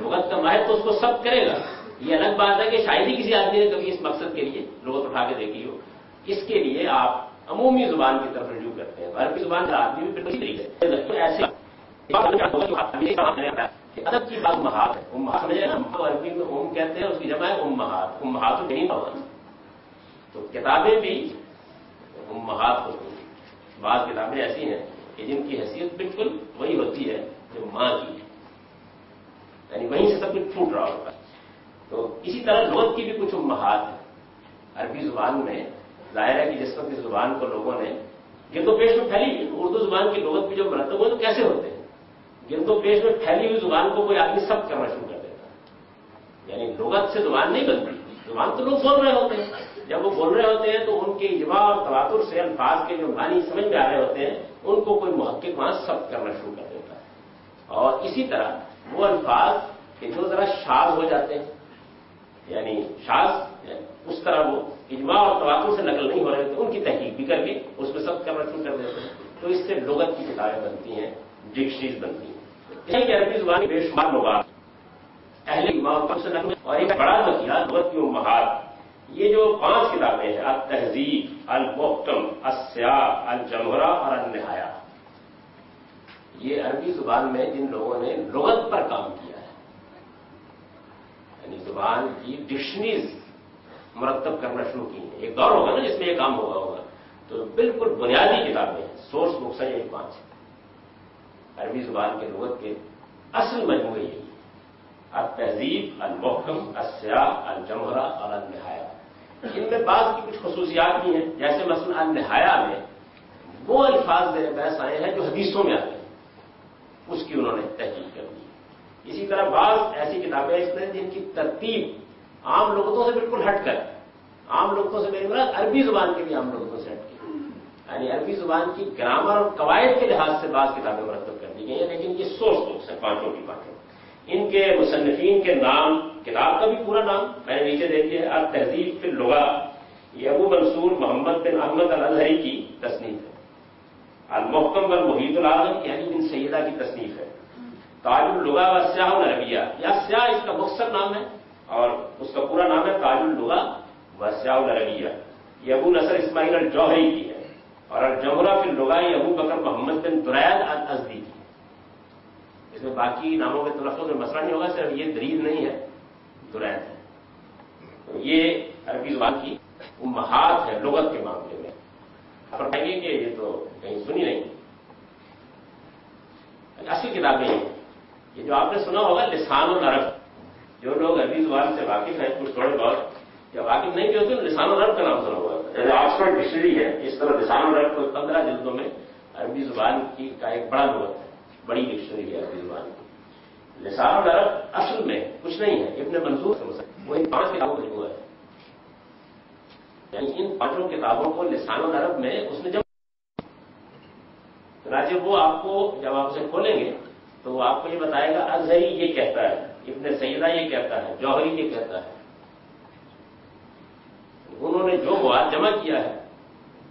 لغت کا ماہر تو اس کو سب کرے گا. یہ الگ بات ہے کہ شاید ہی کسی آدمی نے کبھی اس مقصد کے لیے لغت اٹھا کے دیکھی ہو. اس کے لیے آپ عمومی زبان کی طرف رجوع کرتے ہیں. عربی زبان کا آدمی بھی بالکل طریقے سے ایسے ادب کی بات امہات ہے. امہات سمجھے نا, عربی میں ام کہتے ہیں, اس کی جمع ہے امہات. امہات نہیں پڑھنا, تو کتابیں بھی امہات ہوتی ہیں. بعض کتابیں ایسی ہیں کہ جن کی حیثیت بالکل وہی ہوتی ہے جو ماں کی ہے, یعنی وہیں سے سب کچھ پھوٹ رہا ہوتا ہے. تو اسی طرح لغت کی بھی کچھ امہات ہیں. عربی زبان میں ظاہر ہے کہ جس وقت اس زبان کو لوگوں نے گرد و پیش میں پھیلی, اردو زبان کی لغت بھی جب مرتب ہوئے تو کیسے ہوتے ہیں, گرد و پیش میں پھیلی ہوئی زبان کو کوئی آدمی سب کرنا شروع کر دیتا ہے. یعنی لغت سے زبان نہیں بنتی, زبان تو لوگ بول رہے ہوتے ہیں، جب وہ بول رہے ہوتے ہیں تو ان کے اجماع اور تواتر سے الفاظ کے جو معنی سمجھ میں آ رہے ہوتے ہیں ان کو کوئی محقق وہاں ثبت کرنا شروع کر دیتا ہے، اور اسی طرح وہ الفاظ کہ جو ذرا شاذ ہو جاتے ہیں، یعنی شاذ اس طرح وہ اجماع اور تواتر سے نقل نہیں ہو رہے ہوتے، ان کی تحقیق بھی کر کے اس میں ثبت کرنا شروع کر دیتے ہیں، تو اس سے لغت کی کتابیں بنتی ہیں، ڈکشنریز بنتی ہیں۔ اس کہ عربی زبان بے شمار لغات اہل اجماع سے نقل، اور ایک بڑا ذخیرہ لغت کی امہات، یہ جو 5 کتابیں ہیں، التہذیب، المحکم، السیاق، الجمہرہ اور النہایہ، یہ عربی زبان میں جن لوگوں نے لغت پر کام کیا ہے، یعنی زبان کی ڈکشنریز مرتب کرنا شروع کی ہیں، ایک دور ہوگا نا جس میں یہ کام ہوگا، تو بالکل بنیادی کتابیں ہیں، سورس بکس ہیں، یہ 5 عربی زبان کے لغت کے اصل مجموعے یہی ہیں، التہذیب، المحکم، السیاق، الجمہرہ اور النہایہ۔ ان میں بعض کی کچھ خصوصیات بھی ہیں، جیسے مثلا النہایہ میں وہ الفاظ زیر بحث آئے ہیں جو حدیثوں میں آتے ہیں، اس کی انہوں نے تحقیق کر دی۔ اسی طرح بعض ایسی کتابیں اس میں جن کی ترتیب عام لغتوں سے بالکل ہٹ کر، عام لغتوں سے میری مراد عربی زبان کے بھی عام لغتوں سے ہٹ کے، یعنی عربی زبان کی گرامر اور قواعد کے لحاظ سے بعض کتابیں مرتب کر دی گئی ہیں، لیکن یہ سورس بکس ہیں، 5 کی 5۔ ان کے مصنفین کے نام، کتاب کا بھی پورا نام میں نے نیچے دے دیا ہے، التہذیب فی اللغہ، یہ ابو منصور محمد بن احمد الازہری کی تصنیف ہے۔ المحکم والمحیط الاعظم یعنی بن سیدہ کی تصنیف ہے۔ تاج اللغہ والسیاح العربیہ، یا سیاح اس کا مختصر نام ہے اور اس کا پورا نام ہے تاج اللغہ والسیاح العربیہ، یہ ابو نصر اسماعیل الجوہری کی ہے۔ اور الجمہرہ فی اللغہ یہ ابو بکر محمد بن درید الازدی کی۔ اس میں باقی ناموں کے تلفظ میں مسئلہ نہیں ہوگا، صرف یہ درید نہیں ہے، درید ہے۔ تو یہ عربی زبان کی امہات ہے لغت کے معاملے میں۔ فرمائیں گے کہ یہ تو کہیں سنی نہیں، اصل کتابیں ہیں یہ جو آپ نے سنا ہوگا لسان العرب، جو لوگ عربی زبان سے واقف ہیں کچھ تھوڑے بہت، یا واقف نہیں بھی ہوتے تو لسان العرب کا نام سنا ہوا ہے، آکسفورڈ ڈکشنری ہے، اس طرح لسان العرب کو 15 جلدوں میں عربی زبان کی کا ایک بڑا لغت ہے، بڑی ڈکشنری ہے عربی زبان کی۔ لسان العرب اصل میں کچھ نہیں ہے، ابن منظور سے وہ ان 5 کتابوں کا مجموعہ ہے، یعنی ان 5 کتابوں کو لسان العرب میں اس نے جب چنانچہ وہ آپ کو جب آپ اسے کھولیں گے تو وہ آپ کو یہ بتائے گا ازہری یہ کہتا ہے، ابن سیدہ یہ کہتا ہے، جوہری یہ کہتا ہے۔ انہوں نے جو مواد جمع کیا ہے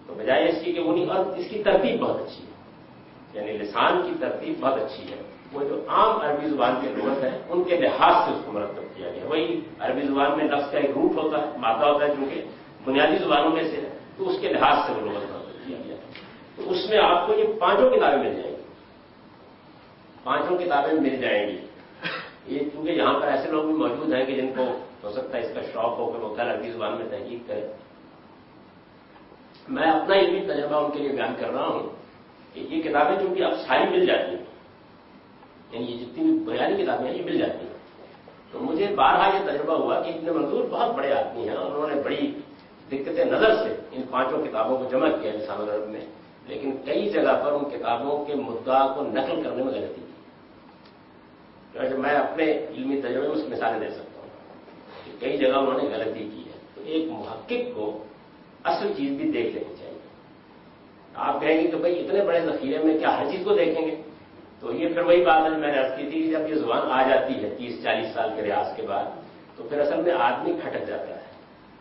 تو بجائے اس کی کہ انہیں، اور اس کی ترتیب بہت اچھی ہے، یعنی لسان کی ترتیب بہت اچھی ہے، وہ جو عام عربی زبان کے لغت ہے ان کے لحاظ سے اس کو مرتب کیا گیا۔ وہی عربی زبان میں لفظ کا ایک روٹ ہوتا ہے، مادہ ہوتا ہے، چونکہ بنیادی زبانوں میں سے ہے، تو اس کے لحاظ سے وہ لغت مرتب کیا گیا۔ تو اس میں آپ کو یہ 5 کتابیں مل جائیں گی، 5 کتابیں مل جائیں گی۔ یہ کیونکہ یہاں پر ایسے لوگ بھی موجود ہیں کہ جن کو ہو سکتا ہے اس کا شوق ہو کہ وہ کل عربی زبان میں تحقیق کرے۔ میں اپنا علمی تجربہ ان کے لیے بیان کر رہا ہوں کہ یہ کتابیں چونکہ اب ساری مل جاتی ہیں، یعنی یہ جتنی بھی بنیادی کتابیں ہیں یہ مل جاتی ہیں، تو مجھے بارہا یہ تجربہ ہوا کہ ابن منظور بہت بڑے آدمی ہیں اور انہوں نے بڑی دقت نظر سے ان 5 کتابوں کو جمع کیا لسان العرب میں، لیکن کئی جگہ پر ان کتابوں کے مدعا کو نقل کرنے میں غلطی کی۔ میں اپنے علمی تجربے میں اس کی مثالیں دے سکتا ہوں کہ کئی جگہ انہوں نے غلطی کی ہے، تو ایک محقق کو اصل چیز بھی دیکھ لینی چاہیے۔ آپ کہیں گے کہ بھائی اتنے بڑے ذخیرے میں کیا ہر چیز کو دیکھیں گے؟ تو یہ پھر وہی بات ہے جو میں نے عرض کی تھی کہ جب یہ زبان آ جاتی ہے 30-40 سال کے ریاض کے بعد، تو پھر اصل میں آدمی کھٹک جاتا ہے،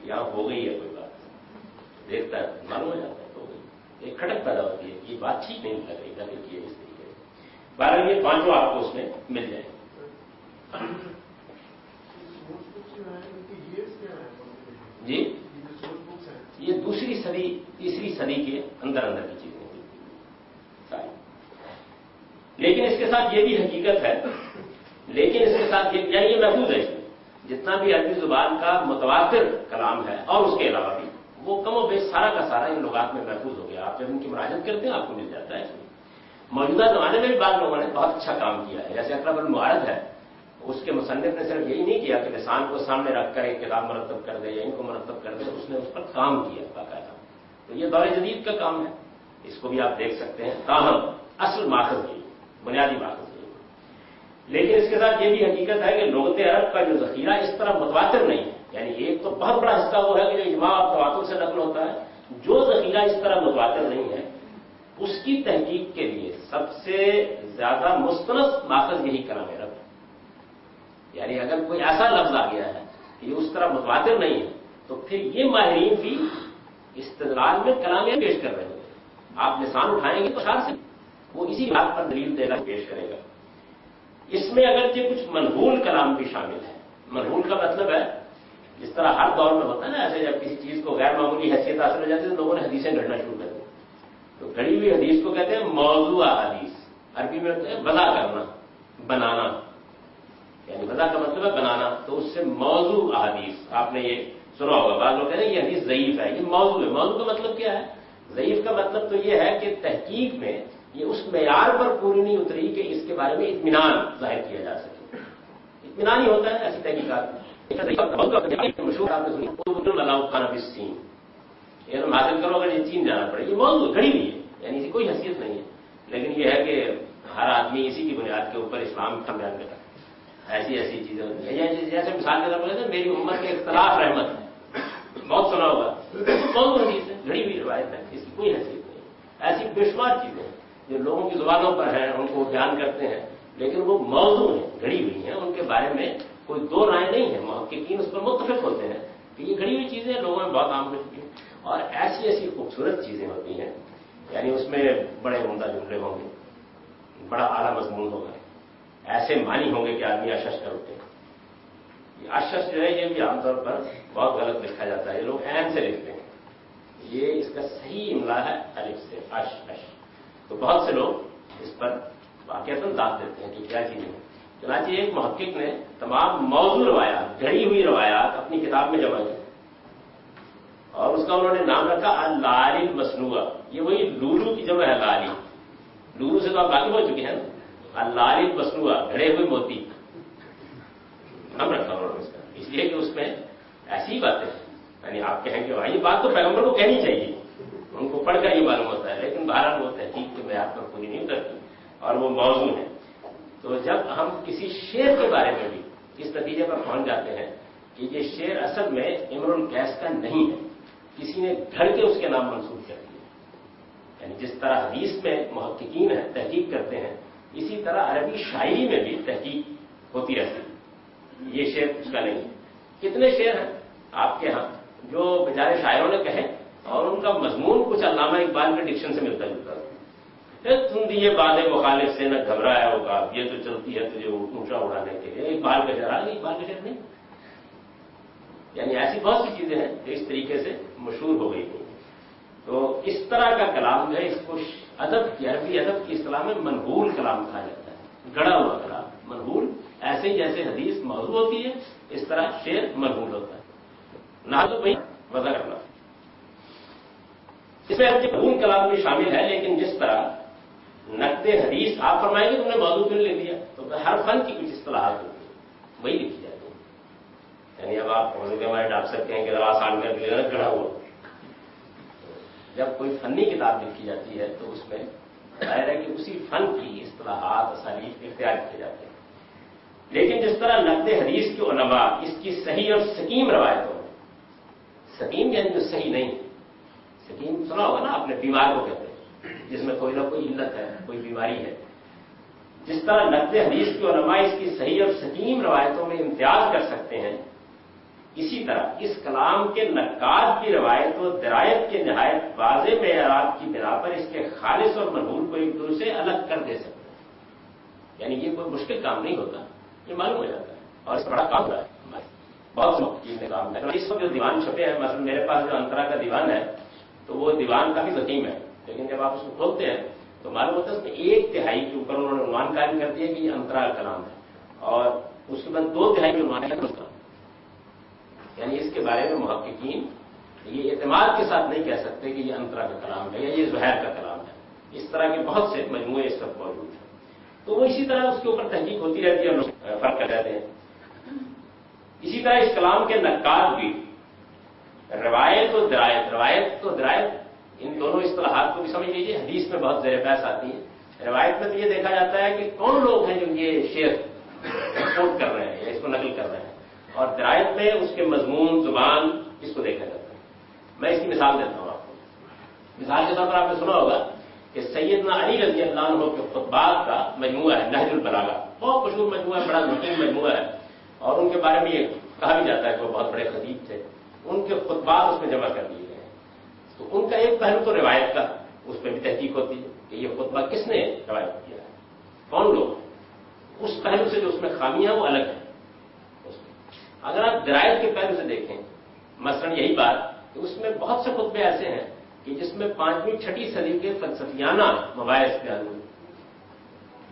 یہاں ہو گئی ہے کوئی بات، دیکھتا ہے معلوم ہو جاتا ہے ہو گئی، ایک کھٹک پیدا ہوتی ہے، یہ بات ٹھیک نہیں لگ رہی ہے اس طریقے سے۔ بہرحال یہ 5 آپ کو اس میں مل جائیں گے۔ جی یہ دوسری صدی تیسری صدی کے اندر کی چیزیں ساری، لیکن اس کے ساتھ یہ بھی حقیقت ہے، لیکن اس کے ساتھ یہ محفوظ ہے، جتنا بھی عربی زبان کا متواتر کلام ہے اور اس کے علاوہ بھی وہ کم و بیش سارا کا سارا ان لغات میں محفوظ ہو گیا۔ آپ جب ان کی مراجعت کرتے ہیں آپ کو مل جاتا ہے۔ موجودہ زمانے میں بھی بعض لوگوں نے بہت اچھا کام کیا ہے، جیسے اقرب المعارض ہے، اس کے مصنف نے صرف یہی نہیں کیا کہ لسان کو سامنے رکھ کر ایک کتاب مرتب کر دے یا ان کو مرتب کر دے، اس نے اس پر کام کیا باقاعدہ۔ تو یہ دور جدید کا کام ہے، اس کو بھی آپ دیکھ سکتے ہیں، تاہم اصل ماخذ یہی، بنیادی ماخذ یہی۔ لیکن اس کے ساتھ یہ بھی حقیقت ہے کہ لغت عرب کا جو ذخیرہ اس طرح متواتر نہیں ہے. یعنی ایک تو بہت بڑا حصہ وہ ہے کہ جو اجماع اور تواتر سے نقل ہوتا ہے. جو ذخیرہ اس طرح متواتر نہیں ہے اس کی تحقیق کے لیے سب سے زیادہ مستند ماخذ یہی کلام عرب ہے. یعنی اگر کوئی ایسا لفظ آ گیا ہے کہ یہ اس طرح متواتر نہیں ہے تو پھر یہ ماہرین بھی استدلال میں کلام عرب پیش کر رہے ہیں. آپ لسان اٹھائیں گے تو خیال سے وہ اسی بات پر دلیل دے کر پیش کرے گا. اس میں اگرچہ کچھ منحول کلام بھی شامل ہے. منحول کا مطلب ہے جس طرح ہر دور میں ہوتا ہے نا، ایسے جب کسی چیز کو غیر معمولی حیثیت حاصل ہو جاتی ہے تو لوگوں نے حدیثیں گھڑنا شروع کر دی. تو گھڑی ہوئی حدیث کو کہتے ہیں موضوع حدیث. عربی میں ہوتا ہے وضع کرنا، بنانا. یعنی وضع کا مطلب ہے بنانا. تو اس سے موضوع حدیث آپ نے یہ سنا ہوگا. بعض لوگ کہتے ہیں یہ حدیث ضعیف ہے، یہ موضوع ہے. موضوع کا مطلب کیا ہے؟ ضعیف کا مطلب تو یہ ہے کہ تحقیق میں یہ اس معیار پر پوری نہیں اتری کہ اس کے بارے میں اطمینان ظاہر کیا جا سکے. اطمینان ہی ہوتا ہے ایسی تحقیقات میں. مشہور آپ نے سنی سین، یہ تم حاصل کرو اگر یہ چین جانا پڑے. یہ موضوع گھڑی ہوئی ہے، یعنی اسی کوئی حیثیت نہیں ہے. لیکن یہ ہے کہ ہر آدمی اسی کی بنیاد کے اوپر اسلام کا بیان کرتا ہے. ایسی چیزیں ہوتی ہیں. جیسے مثال کے طور پر میری امت کے اختلاف رحمت ہے، بہت سنا ہوگا. موضوع حدیث ہے، گھڑی ہوئی روایت ہے، اس کی کوئی حیثیت نہیں. ایسی بے شمار چیزیں ہیں جو لوگوں کی زبانوں پر ہیں، ان کو بیان کرتے ہیں، لیکن وہ موضوع ہیں، گھڑی ہوئی ہیں. ان کے بارے میں کوئی دو رائے نہیں ہے. محققین اس پر متفق ہوتے ہیں کہ یہ گھڑی ہوئی چیزیں لوگوں میں بہت عام ہو چکی ہیں. اور ایسی خوبصورت چیزیں ہوتی ہیں، یعنی اس میں بڑے عمدہ جملے ہوں گے، بڑا اعلیٰ مضمون ہوگا، ایسے معنی ہوں گے کہ آدمی اشش کر اٹھے. یہ اشش جو ہے یہ بھی عام طور پر بہت غلط لکھا جاتا ہے. یہ لوگ عین سے لکھتے ہیں. یہ اس کا صحیح املا ہے الف سے، اش اش. تو بہت سے لوگ اس پر واقعتاً داد دیتے ہیں کہ کیا چیزیں ہیں. چنانچہ ایک محقق نے تمام موضوع روایات، گھڑی ہوئی روایات اپنی کتاب میں جمع کی اور اس کا انہوں نے نام رکھا اللعلی المصنوعہ. یہ وہی لولو کی جمع ہے، لالی. لولو سے تو آپ واقف ہو چکے ہیں نا. اللعلی المصنوعہ، گھڑے ہوئے موتی نام رکھا انہوں نے اس کا، اس لیے کہ اس میں ایسی باتیں ہیں. یعنی آپ کہیں گے یہ بات تو پیغمبر کو کہنی چاہیے، ان کو پڑھ کر یہ معلوم ہوتا ہے، لیکن بہرحال وہ تحقیق کے معیار پر پوری نہیں کرتی اور وہ موضوع ہے. تو جب ہم کسی شعر کے بارے میں بھی اس نتیجے پر پہنچ جاتے ہیں کہ یہ شعر اصل میں امرؤ القیس کا نہیں ہے، کسی نے گھڑ کے اس کے نام منسوخ کر دیا. یعنی جس طرح حدیث میں محققین ہیں، تحقیق کرتے ہیں، اسی طرح عربی شاعری میں بھی تحقیق ہوتی رہتی ہے. یہ شعر اس کا نہیں ہے. کتنے شعر ہیں آپ کے ہاں جو بیچارے شاعروں نے کہے اور ان کا مضمون کچھ علامہ اقبال کے ڈکشن سے ملتا جلتا ہے. تم دیے بادے مخالف سے نہ گھبرایا ہوگا، یہ تو چلتی ہے تجھے اونچا اڑانے کے لیے. اقبال کا شعر نہیں، اقبال کا شعر نہیں. یعنی ایسی بہت سی چیزیں ہیں جو اس طریقے سے مشہور ہو گئی تھیں. تو اس طرح کا کلام جو ہے اس کو ادب کی، عربی ادب کی اصطلاح میں منحول کلام کہا جاتا ہے. گڑا ہوا کلام منحول. ایسے ہی جیسے حدیث موضوع ہوتی ہے اس طرح شعر منحول ہوتا ہے. نہ تو بھائی وضع کرنا، اس میں منحول کلام بھی شامل ہے. لیکن جس طرح نقد حدیث آپ فرمائیں گے تم نے موضوع کیوں لے لیا، تو ہر فن کی کچھ اصطلاحات ہوتی ہیں وہی لکھی جاتی ہیں. یعنی اب آپ ہمارے ڈاکٹر صاحب کہیں کہ دوا سال کر کے گڑا ہوا. جب کوئی فنی کتاب لکھی جاتی ہے تو اس میں ظاہر ہے کہ اسی فن کی اصطلاحات اسالیب اختیار کیے جاتے ہیں. لیکن جس طرح نقد حدیث کے علماء اس کی صحیح اور سقیم روایتوں میں، سقیم یعنی جو صحیح نہیں، سقیم سنا ہوگا نا آپ نے، بیمار کو کہتے ہیں جس میں کوئی نہ کوئی علت ہے، کوئی بیماری ہے. جس طرح نقد حدیث کے علماء اس کی صحیح اور سقیم روایتوں میں امتیاز کر سکتے ہیں، اسی طرح اس کلام کے نقاد کی روایت و درایت کے نہایت واضح معیارات کی بنا پر اس کے خالص اور منحول کو ایک دوسرے سے الگ کر دے سکتے ہیں. یعنی یہ کوئی مشکل کام نہیں ہوتا، یہ معلوم ہو جاتا ہے اور اس بڑا کام ہو رہا ہے. بہت سے کام ہے. اس وقت جو دیوان چھپے ہیں، مثلا میرے پاس جو انترا کا دیوان ہے تو وہ دیوان کافی ضخیم ہے، لیکن جب آپ اس کو کھولتے ہیں تو معلوم ہوتا ہے اس میں 1/3 کے اوپر انہوں نے عنوان قائم کر دیا کہ یہ انترا کلام ہے، اور اس کے بعد 2/3 کے عنوان ہے. یعنی اس کے بارے میں محققین یہ اعتماد کے ساتھ نہیں کہہ سکتے کہ یہ انترا کا کلام ہے یا یہ زہیر کا کلام ہے. اس طرح کے بہت سے مجموعے اس وقت موجود ہیں. تو وہ اسی طرح اس کے اوپر تحقیق ہوتی رہتی ہے اور فرق کر جاتے ہیں. اسی طرح اس کلام کے نقاد بھی روایت و درایت ان دونوں اصطلاحات کو بھی سمجھ لیجیے. حدیث میں بہت زیر بحث آتی ہے. روایت میں تو یہ دیکھا جاتا ہے کہ کون لوگ ہیں جو یہ شعر کوٹ کر رہے ہیں یا اس کو نقل کر رہے ہیں، اور درایت میں اس کے مضمون، زبان، اس کو دیکھا جاتا ہے۔ میں اس کی مثال دیتا ہوں آپ کو۔ مثال کے طور پر آپ نے سنا ہوگا کہ سیدنا علی رضی اللہ عنہ کے خطبات کا مجموعہ ہے نہج البلاغہ، بہت مشہور مجموعہ ہے، بڑا مشہور مجموعہ ہے، اور ان کے بارے میں یہ کہا بھی جاتا ہے کہ وہ بہت بڑے خطیب تھے۔ ان کے خطبات اس میں جمع کر دیے گئے ہیں۔ تو ان کا ایک پہلو تو روایت کا، اس پہ بھی تحقیق ہوتی ہے کہ یہ خطبہ کس نے روایت کیا ہے، کون لوگ ہیں، اس پہلو سے جو اس میں خامیاں وہ الگ ہیں۔ اگر آپ درایت کے پہلو سے دیکھیں، مثلا یہی بات کہ اس میں بہت سے خطبے ایسے ہیں کہ جس میں 5ویں 6ٹھی صدی کے فلسفیانہ مباحث بیان ہوئے۔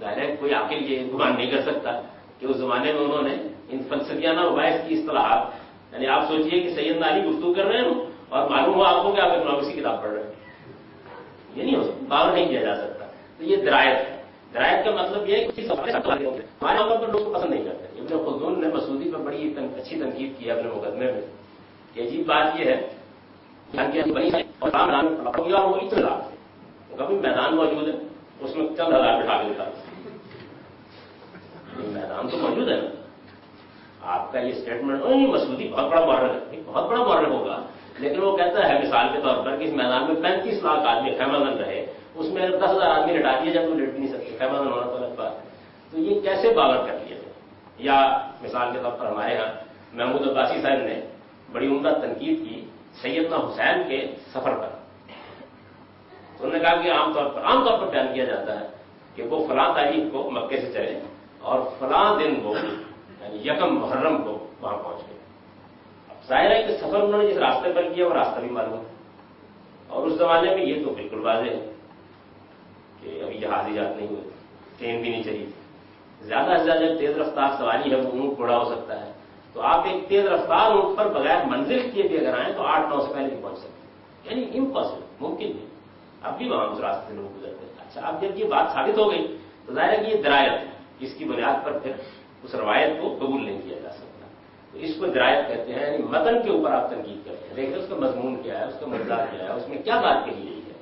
ظاہر ہے کوئی عاقل یہ گمان نہیں کر سکتا کہ اس زمانے میں انہوں نے ان فلسفیانہ مباحث کی اصطلاحات، یعنی آپ سوچئے کہ سیدنا علی گفتگو کر رہے ہیں اور معلوم ہو آپ کو کہ آپ اکنامکس کی کتاب پڑھ رہے ہیں، یہ نہیں ہو سکتا، باور نہیں کیا جا سکتا۔ تو یہ درایت ہے۔ درایت کا مطلب یہ ہے کہ ہمارے عام طور پر لوگ کو پسند نہیں کرتے۔ ابن خلدون نے مسعودی پر بڑی اچھی تنقید کی اپنے مقدمے میں کہ عجیب بات یہ ہے اور وہ اتنے لاکھ تھے، کبھی میدان موجود ہے، اس میں چند ہزار بٹھا کے نکالتے، میدان تو موجود ہے نا۔ آپ کا یہ اسٹیٹمنٹ مسعودی بہت بڑا مورخ ہے، بہت بڑا مورخ ہوگا، لیکن وہ کہتا ہے مثال کے طور پر کہ اس میدان میں 35 لاکھ آدمی خیمہ بند رہے، اس میں 10,000 آدمی لٹا دیے جب وہ لٹ بھی نہیں سکتے، خیمہ بند ہونا تو الگ بات ہے۔ تو یہ کیسے باور کر لیا جائے؟ یا مثال کے طور پر ہمارے یہاں محمود عباسی صاحب نے بڑی عمدہ تنقید کی سیدنا حسین کے سفر پر۔ تو انہوں نے کہا کہ عام طور پر بیان کیا جاتا ہے کہ وہ فلاں تاریخ کو مکے سے چلے اور فلاں دن وہ یعنی 1 محرم کو وہاں پہنچ گئے۔ اب ظاہر ہے کہ سفر انہوں نے جس راستے پر کیا وہ راستہ بھی معلوم ہے، اور اس زمانے میں یہ تو بالکل واضح ہے کہ ابھی جہاز ایجاد نہیں ہوئے، ٹرین بھی نہیں چلی تھی، زیادہ سے زیادہ تیز رفتار سواری ہے وہ اونٹ گھوڑا ہو سکتا ہے، تو آپ ایک تیز رفتار اونٹ پر بغیر منزل کیے بھی اگر آئیں تو 8-9 سے پہلے نہیں پہنچ سکتے، یعنی امپاسبل، ممکن نہیں۔ اب بھی وہاں اس راستے سے لوگ گزرتے ہیں۔ اچھا، اب جب یہ بات ثابت ہو گئی تو ظاہر ہے کہ یہ درایت ہے، اس کی بنیاد پر پھر اس روایت کو قبول نہیں کیا جا سکتا، تو اس کو درایت کہتے ہیں، یعنی متن کے اوپر آپ تنقید کرتے ہیں، دیکھیں اس کا مضمون کیا ہے، اس کا مدعا کیا ہے، اس میں کیا بات کہی گئی ہے،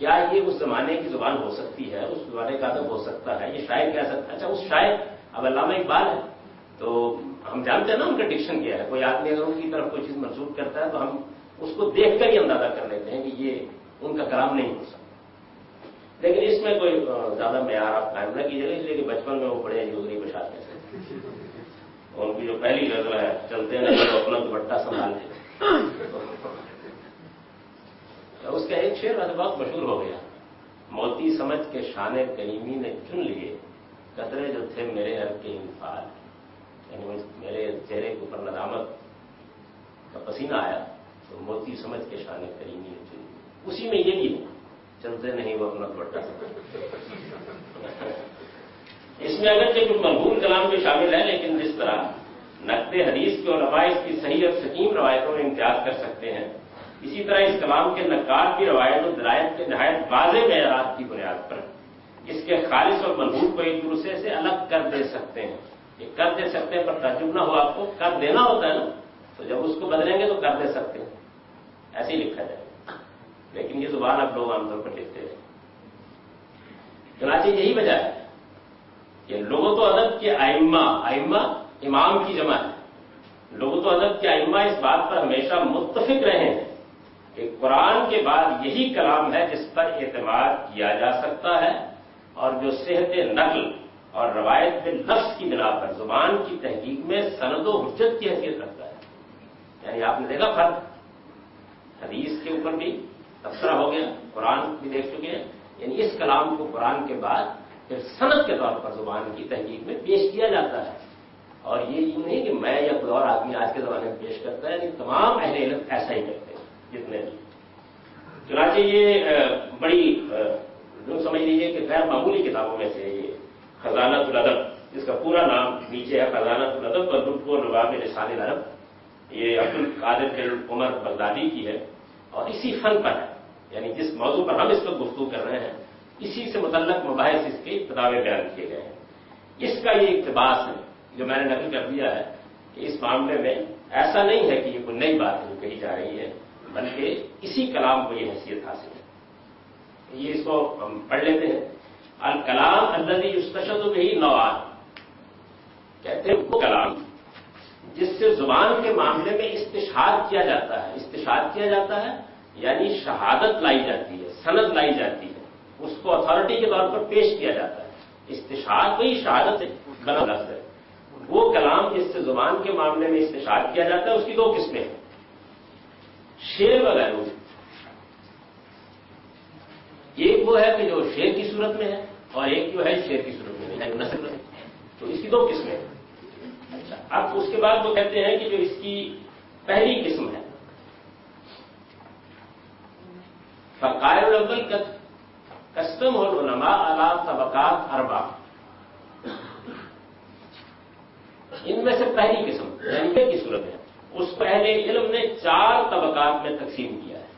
کیا یہ اس زمانے کی زبان ہو سکتی ہے، اس زمانے کا ادب ہو سکتا ہے، یہ شاعر کہہ سکتا ہے۔ اچھا، اس شاعر اب علامہ اقبال ہے تو ہم جانتے ہیں نا ان کا ڈکشن کیا ہے، کوئی آدمی اگر ان کی طرف کوئی چیز منسوخ کرتا ہے تو ہم اس کو دیکھ کر ہی اندازہ کر لیتے ہیں کہ یہ ان کا کلام نہیں ہو سکتا۔ لیکن اس میں کوئی زیادہ معیار آپ قائم نہ کیجیے گا، اس لیے کہ بچپن میں وہ پڑھے جوگری بشار کیسے، ان کی جو پہلی غزل ہے چلتے ہیں تو اپنا دوپٹہ سنبھالتے، اس کا ایک شعر بہت مشہور ہو گیا، موتی سمجھ کے شان کریمی نے چن لیے قطرے جو تھے میرے عرب کے انفعال، یعنی میرے چہرے کے اوپر ندامت کا پسینہ آیا تو موتی سمجھ کے شان کریمی نے چن لیے، اسی میں یہ بھی ہے چلتے نہیں وہ اپنا دوپٹہ اس میں اگرچہ کچھ مرغوب کلام بھی شامل ہے، لیکن جس طرح نقد حدیث کے علماء اس کی صحیح اور سقیم روایتوں میں امتیاز کر سکتے ہیں، اسی طرح اس کلام کے نقاد کی روایت و درایت کے نہایت واضح معیارات کی بنیاد پر اس کے خالص اور مرغوب کو ایک دوسرے سے الگ کر دے سکتے ہیں۔ یہ کر دے سکتے ہیں پر تعجب نہ ہو آپ کو، کر دینا ہوتا ہے نا، تو جب اس کو بدلیں گے تو کر دے سکتے ہیں، ایسے ہی لکھا جائے، لیکن یہ زبان اب لوگ عام طور پر لکھتے ہیں۔ چنانچہ یہی وجہ ہے کہ لغت و ادب کے ائمہ امام کی جمع ہے، لغت و ادب کے ائمہ اس بات پر ہمیشہ متفق رہے ہیں کہ قرآن کے بعد یہی کلام ہے جس پر اعتماد کیا جا سکتا ہے اور جو صحت نقل اور روایت باللفظ کی بنا پر زبان کی تحقیق میں سند و حجت کی حیثیت رکھتا ہے۔ یعنی آپ نے دیکھا فرق، حدیث کے اوپر بھی تبصرہ ہو گیا، قرآن بھی دیکھ چکے ہیں، یعنی اس کلام کو قرآن کے بعد پھر سند کے طور پر زبان کی تحقیق میں پیش کیا جاتا ہے، اور یہ یوں نہیں کہ میں یا کوئی اور آدمی آج کے زمانے میں پیش کرتا ہے، یعنی تمام اہل علم ایسا ہی کرتے ہیں جتنے بھی۔ چنانچہ یہ بڑی جو سمجھ لیجیے کہ غیر معمولی کتابوں میں سے یہ خزانۃ الادب، جس کا پورا نام نیچے ہے، خزانۃ الادب و لطف و نواب لسان العرب، یہ عبد القادر بن عمر بغدادی کی ہے، اور اسی فن پر ہے، یعنی جس موضوع پر ہم اس وقت گفتگو کر رہے ہیں اسی سے متعلق مباحث اس کے کتابیں بیان کیے گئے ہیں۔ اس کا یہ اقتباس ہے جو میں نے نقل کر دیا ہے کہ اس معاملے میں ایسا نہیں ہے کہ یہ کوئی نئی بات ہے جو کہی جا رہی ہے، بلکہ اسی کلام کو یہ حیثیت حاصل ہے۔ یہ اس کو ہم پڑھ لیتے ہیں۔ الکلام الذی یستشہد بہ نوعان، کہتے ہیں وہ کلام جس سے زبان کے معاملے میں استشہاد کیا جاتا ہے. استشہاد کیا جاتا ہے یعنی شہادت لائی جاتی ہے، سند لائی جاتی ہے، اس کو اتھارٹی کے طور پر پیش کیا جاتا ہے. استشہاد وہی شہادت بنا لفظ ہے. وہ کلام جس سے زبان کے معاملے میں استشہاد کیا جاتا ہے اس کی دو قسمیں ہیں، شعر وغیرہ. ایک وہ ہے کہ جو شعر کی صورت میں ہے اور ایک جو ہے شعر کی صورت میں نہیں ہے، نثر ہے. تو اس کی دو قسمیں ہیں. اچھا، اب اس کے بعد وہ کہتے ہیں کہ جو اس کی پہلی قسم ہے فقائر الاول کسٹم العلماء علی طبقات اربع. ان میں سے پہلی قسم یعنی کی صورت ہے اس پہلے علم نے 4 طبقات میں تقسیم کیا ہے.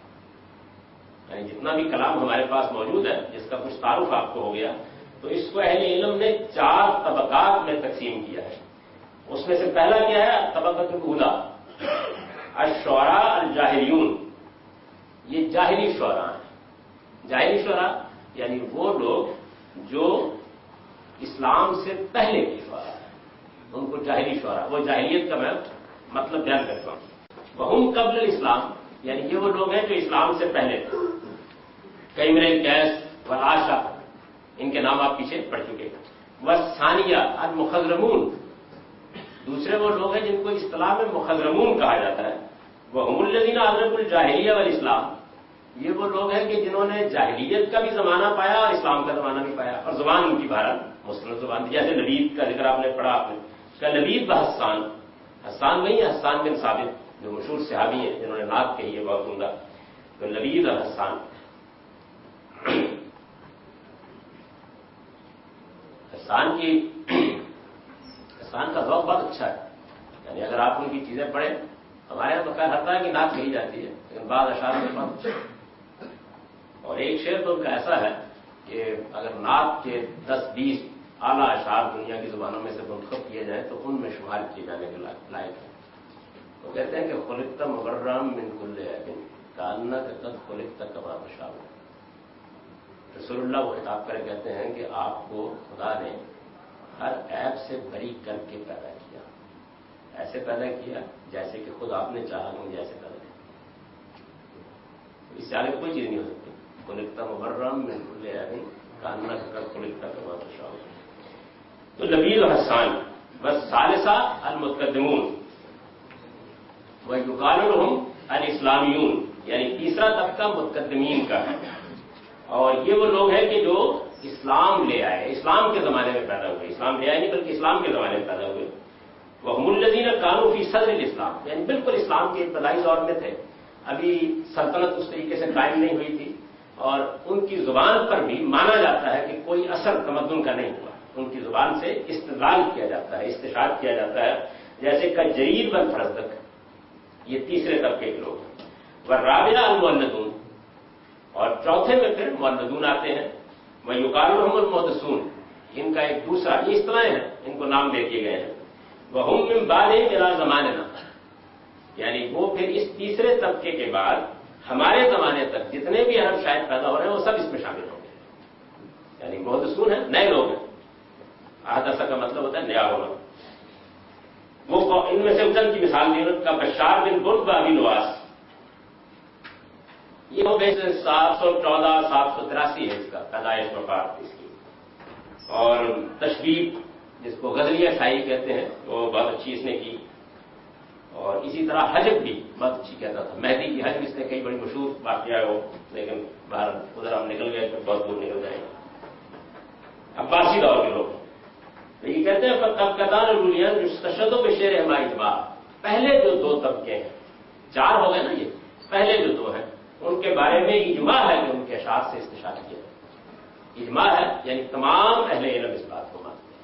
یعنی جتنا بھی کلام ہمارے پاس موجود ہے جس کا کچھ تعارف آپ کو ہو گیا تو اس کو اہل علم نے 4 طبقات میں تقسیم کیا ہے. اس میں سے پہلا کیا ہے طبقۃ الاولی الشعراء الجاہلیون. یہ جاہلی شعراء ہیں. جاہلی شعراء یعنی وہ لوگ جو اسلام سے پہلے کے شعراء ہیں، ان کو جاہلی شعراء. وہ جاہلیت کا میں مطلب بیان کرتا ہوں. وہم قبل الاسلام یعنی یہ وہ لوگ ہیں جو اسلام سے پہلے تھے. کیمر کیس والعاشا ان کے نام آپ پیچھے پڑھ چکے. والثانیہ المخضرمون دوسرے وہ لوگ ہیں جن کو اصطلاح میں مخضرمون کہا جاتا ہے. وہم الذین ادرکوا الجاہلیہ والاسلام یہ وہ لوگ ہیں کہ جنہوں نے جاہلیت کا بھی زمانہ پایا اور اسلام کا زمانہ بھی پایا اور زبان ان کی بہرحال مسلم زبان تھی. جیسے لبید کا ذکر آپ نے پڑھا آپ نے کہ لبید بحسان حسان نہیں ہے، حسان بن ثابت جو مشہور صحابی ہیں جنہوں نے نعت کہی ہے بہت عمدہ. تو لبید اور حسان حسان کا ذوق بہت اچھا ہے. یعنی اگر آپ ان کی چیزیں پڑھیں ہمارے یہاں تو خیر ہوتا ہے کہ نعت کہی جاتی ہے لیکن بعض اشعار میں بہت اچھا. اور ایک شعر تو ان کا ایسا ہے کہ اگر نعت کے 10-20 اعلیٰ اشعار دنیا کی زبانوں میں سے منتخب کیے جائیں تو ان میں شمار کیے جانے کے لائق ہے. تو کہتے ہیں کہ خلقت مبرم من کل عیب کانک قد خلقت کما تشاء. رسول اللہ وہ خطاب کرے کہتے ہیں کہ آپ کو خدا نے ہر عیب سے بری کر کے پیدا کیا. ایسے پیدا کیا جیسے کہ خود آپ نے چاہا کہ مجھے ایسے پیدا کیا. اس سے آگے کوئی چیز نہیں ہو سکتی. خلقت مبرم من کل عیب کانک قد خلقت کما تشاء. تو لبید و حسان. بس ثالثہ المتقدمون ویقال لهم الاسلامیون یعنی تیسرا طبقہ متقدمین کا ہے. اور یہ وہ لوگ ہیں کہ جو اسلام لے آئے، اسلام کے زمانے میں پیدا ہوئے. اسلام لے آئے نہیں بلکہ اسلام کے زمانے میں پیدا ہوئے. وہم الذین کانوا فی صدر الاسلام یعنی بالکل اسلام کے ابتدائی دور میں تھے. ابھی سلطنت اس طریقے سے قائم نہیں ہوئی تھی اور ان کی زبان پر بھی مانا جاتا ہے کہ کوئی اثر تمدن کا نہیں ہوا. ان کی زبان سے استدلال کیا جاتا ہے، استشہاد کیا جاتا ہے. جیسے کہ جریر بن فرزدق یہ تیسرے طبقے کے لوگ ہیں. والرابعہ المولدون اور چوتھے میں پھر مولدون آتے ہیں. ویقال لهم المحدثون ان کا ایک دوسرا یہ اصطلاحیں ہیں، ان کو نام دے دیے گئے ہیں. وہم من بعدہم الی زماننا یعنی وہ پھر اس تیسرے طبقے کے بعد ہمارے زمانے تک جتنے بھی عرب شاید پیدا ہو رہے ہیں وہ سب اس میں شامل ہوں گے. یعنی محدثون ہیں، نئے لوگ ہیں. حدث کا مطلب ہوتا ہے نیا ہونا. وہ ان میں سے چند کی مثال دی کا بشار بن برد ابی نواس یہ 714 783 ہے اس کا پیدائش وفات اس کی. اور تشبیب جس کو غزلیہ شاعری کہتے ہیں وہ بہت اچھی اس نے کی. اور اسی طرح حجب بھی بہت اچھی کہتا تھا. مہدی کی حجب اس نے کئی بڑی مشہور واقعہ ہے وہ، لیکن باہر ادھر ہم نکل گئے تو بہت دور نکل جائیں گے. عباسی دور کے لوگ یہ کہتے ہیں طبقتان الولیان یستشہد بشعر ما اجماع. پہلے جو 2 طبقے ہیں 4 ہو گئے نا، یہ پہلے جو 2 ہیں ان کے بارے میں اجماع ہے کہ ان کے اشعار سے استشہاد کیا. اجماع ہے یعنی تمام اہل علم اس بات کو مانتے ہیں.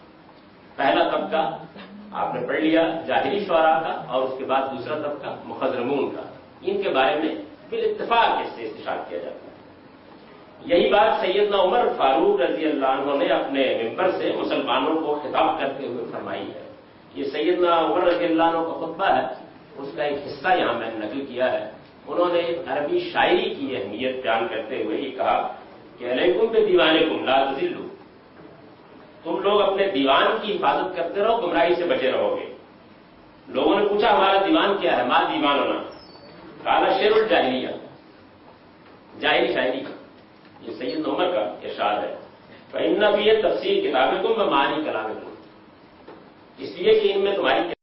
پہلا طبقہ آپ نے پڑھ لیا جاہلی شعراء کا اور اس کے بعد دوسرا طبقہ مخضرمون کا. ان کے بارے میں بالاتفاق اس سے استشہاد کیا جاتا ہے. یہی بات سیدنا عمر فاروق رضی اللہ عنہ نے اپنے ممبر سے مسلمانوں کو خطاب کرتے ہوئے فرمائی ہے. یہ سیدنا عمر رضی اللہ عنہ کا خطبہ ہے، اس کا ایک حصہ یہاں میں نے نقل کیا ہے. انہوں نے عربی شاعری کی اہمیت بیان کرتے ہوئے یہ کہا کہ علیکم بے دیوانکم لا تذلوا. تم لوگ اپنے دیوان کی حفاظت کرتے رہو، گمراہی سے بچے رہو گے۔ لوگوں نے پوچھا ہمارا دیوان کیا ہے؟ ماں دیوان ہونا، کالا شعر الجاہلیہ، جاہلی شاعری، یہ سید عمر کا ارشاد ہے۔ فإن فی تفسیر کتابکم و معانی کلامکم، اس لیے کہ ان میں تمہاری